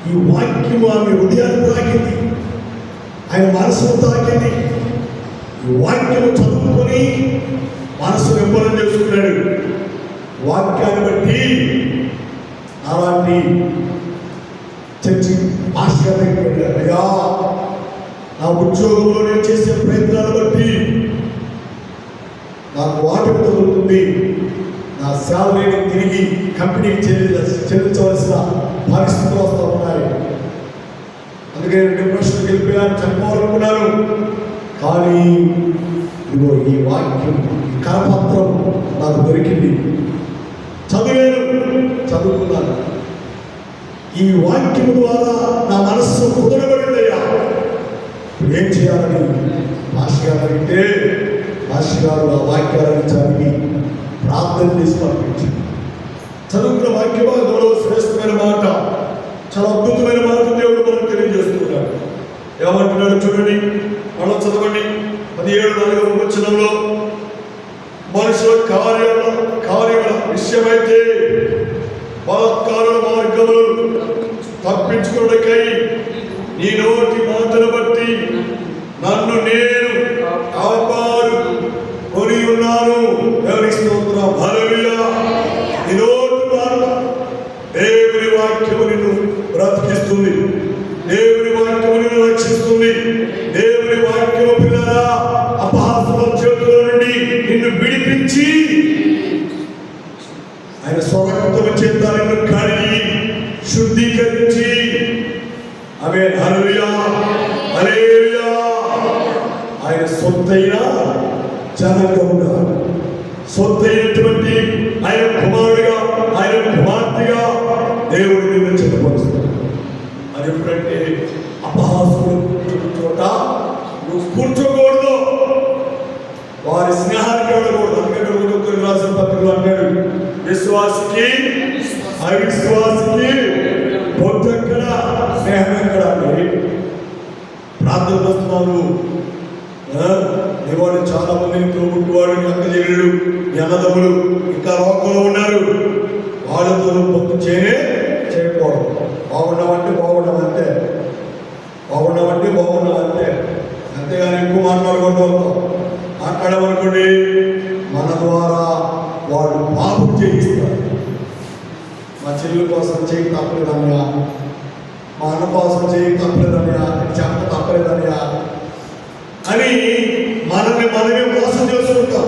ఈ వాక్యం ఆమె హృదయాన్ని తాకింది, ఆయన మనసును తాకింది. ఈ వాక్యం చదువుకొని మనసు వెంబడం చేసుకున్నాడు. వాక్యాన్ని బట్టి అలాంటి చర్చి మాస్టర్ దగ్గరికి వెళ్ళాడు. అయ్యా, నా ఉద్యోగంలో నేను చేసే ప్రయత్నాలు బట్టి నాకు వాటికి తగులుతుంది, నా శాలరీని తిరిగి కంపెనీకి చెల్లించవలసిన పరిస్థితులు వస్తూ ఉన్నాయి. అందుకే నేను డిప్రెషన్కి వెళ్ళిపోయాను, చనిపోవాలనుకున్నాను. కానీ ఇదిగో ఈ వాక్యం, ఈ కరపత్రం నాకు దొరికింది, చదువుకున్నాను. ఈ వాక్యం ద్వారా నా మనస్సు కుదరబడిందయ్యా, ఏం చేయాలని మాస్టర్ గారు అడిగితే మాస్టర్ గారు ఆ వాక్యాలను చదివి ప్రార్థన చేసి పంపించారు. చదువుకున్న వాక్య భాగంలో శ్రేష్టమైన మాట, చాలా అద్భుతమైన మాట దేవుడు మనకు తెలియజేస్తున్నాడు. ఏమంటున్నాడు చూడండి, మనం చదవండి. 17:4 వచనంలో, మనుషుల కార్యముల విషయమైతే బలాత్కారుల మార్గములు తప్పించుకున్నకై నీ నోటి మాటను బట్టి నన్ను నేను కాపాడు కొని ఉన్నాను. ఎవరికి స్తోత్రం, హల్లెలూయా. నీ నోటి మాట, దేవుని వాక్యము నిన్ను బ్రతికిస్తుంది, దేవుని వాక్యము నిన్ను రక్షిస్తుంది. దేవుని వాక్యము పిల్లరా అపహాసన చేతుల నుండి నిన్ను విడిపించి ఆయన స్వరక్తము చేత నిన్ను కడిగి శుద్ధీకరించి, ఆమేన్, హల్లెలూయా, హల్లెలూయా. ఆయన సొంతైన జనంగా ఉన్నారు. సొంతైనటువంటి ఆయన కుమారుడిగా, ఆయన కుమార్తెగా దేవుడి మీద చెప్పబడుతుంది. అది ఎప్పుడంటే అపహాసులు చోట నువ్వు కూర్చోకూడదు, వారి స్నేహానికి వెళ్ళకూడదు. అందుకే కొన్ని రాసిన పత్రికలు అంటాడు, విశ్వాసికి అవిశ్వాసికి పొద్దెక్కడ స్నేహం ఎక్కడ అని. ప్రార్థన వస్తున్నాను, నీ వాళ్ళు చాలా మందిని తోబుట్టువాడు, నీ అక్క చెల్లెళ్ళు, నీ అన్నదమ్ములు ఇంకా లోకంలో ఉన్నారు. వాళ్ళతో పొత్తు చేయకూడదు. బాగున్నామంటే బాగున్నామంతే, అంతేగాని ఎక్కువ మాట్లాడమనుకోండి, మన ద్వారా వాడు పాపం చేయిస్తారు. మా చెల్లి కోసం చేయి తప్పలేదన్నయా, మా అన్న కోసం చేయి తప్పలేదన్నయా, చెప్ప తప్పలేదన్నయా అని మనమే మోసం చేసుకుంటాం.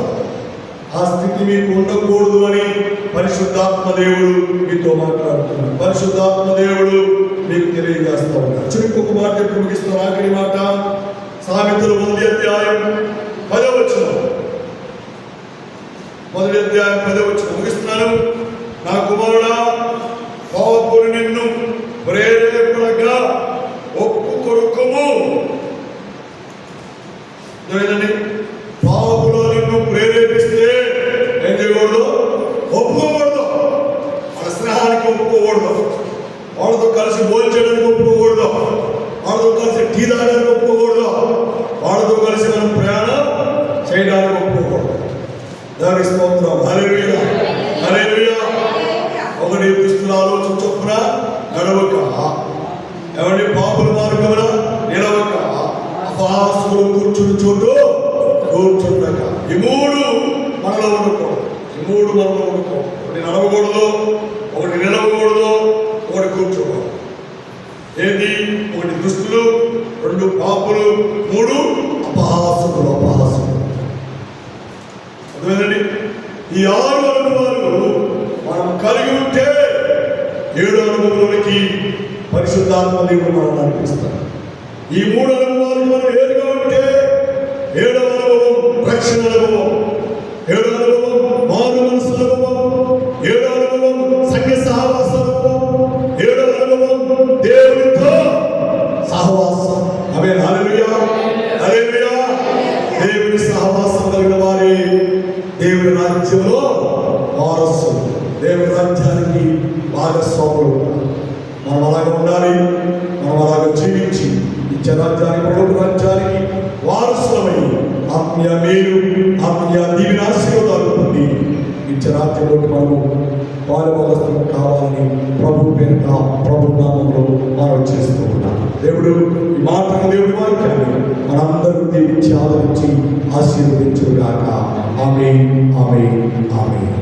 ఆ స్థితి మీకు ఉండకూడదు అని పరిశుద్ధాత్మ దేవుడు మీతో మాట్లాడుతున్నాడు. పరిశుద్ధాత్మ దేవుడు మీకు తెలియజేస్తూ ఉంటాడు. చిరుకు మాట ఎప్పుడు ముగిస్తున్న ఆఖరి మాట, సామెతలు 1వ అధ్యాయం 10వ వచనం. 1వ అధ్యాయం 10వ వచనం ముగిస్తున్నాను. నా కుమారుడా, పాపులు నిన్ను ప్రేరేపణగా ఒప్పుకొడుకుము. లేదండి, పాపులు నిన్ను ప్రేరేపిస్తే ఏం చేయకూడదు? ఒప్పుకోకూడదు. మన స్నేహానికి ఒప్పుకోకూడదు, వాళ్ళతో కలిసి భోజనం చేయడానికి ఒప్పుకోకూడదు, వాళ్ళతో కలిసి టీ తాగడానికి ఒప్పుకోకూడదు, వాళ్ళతో కలిసి మనం ప్రయాణం చేయడానికి ఒప్పుకోకూడదు. దానికి స్తోత్రం, హల్లెలూయా, హల్లెలూయా. ఒకటి దుస్తుల ఆలోచన చొప్పున నడవక, పాపుల మార్గమున నిలవక, అపహాసులు కూర్చుని చోటు కూర్చుండక. ఈ మూడు మనలో ఉండకూడదు. ఈ మూడు మనలో ఉండకూడదు. ఒకటి నడవకూడదు, ఒకటి నిలవకూడదు, ఒకటి కూర్చోకూడదు. ఏంటి? ఒకటి దుస్తులు, రెండు పాపులు, మూడు అపహాసకులు. అర్థమైందండి? ఈ 6 అనుభవాలు మనం కలిగి ఉంటే 7వ అనుభవంలోనికి పరిశుద్ధాత్మ దేవుడు మనం నడిపిస్తాడు. ఈ 3 అనుభవాలు మనం వేరుగా ఉంటే 7వ అనుభవం రక్షణ అనుభవం, 7వ అనుభవం మారు మనసు అనుభవం, 7వ అనుభవం సంఘ సహవాస అనుభవం, 7వ అనుభవం దేవునితో సహవాసం. ఆమేన్. హల్లెలూయా, హల్లెలూయా. దేవుని సహవాసం కలిగిన వారే దేవుని రాజ్యంలో వారసులు, దేవుని రాజ్యానికి భాగస్వాములు. మనం అలాగే ఉండాలి. మనం అలాగే జీవించి ఇచ్చే రాజ్యానికి, ప్రభుత్వ రాజ్యానికి వారసులమై ఆత్మీయ మేలు, ఆత్మీయ దీవెన ఆశీర్వాదాలు పొంది ఇచ్చే రాజ్యంలోకి మనము పాలుభాగస్తులు కావాలని ప్రభు పేరిట ప్రభు నామంలో మనం చేస్తూ ఉన్నాం. దేవుడు ఈ మాటను, దేవుడి వాక్యాన్ని మనందరూ దీవించి ఆదరించి ఆశీర్వదించుగాక. ఆమేన్, ఆమేన్, ఆమేన్.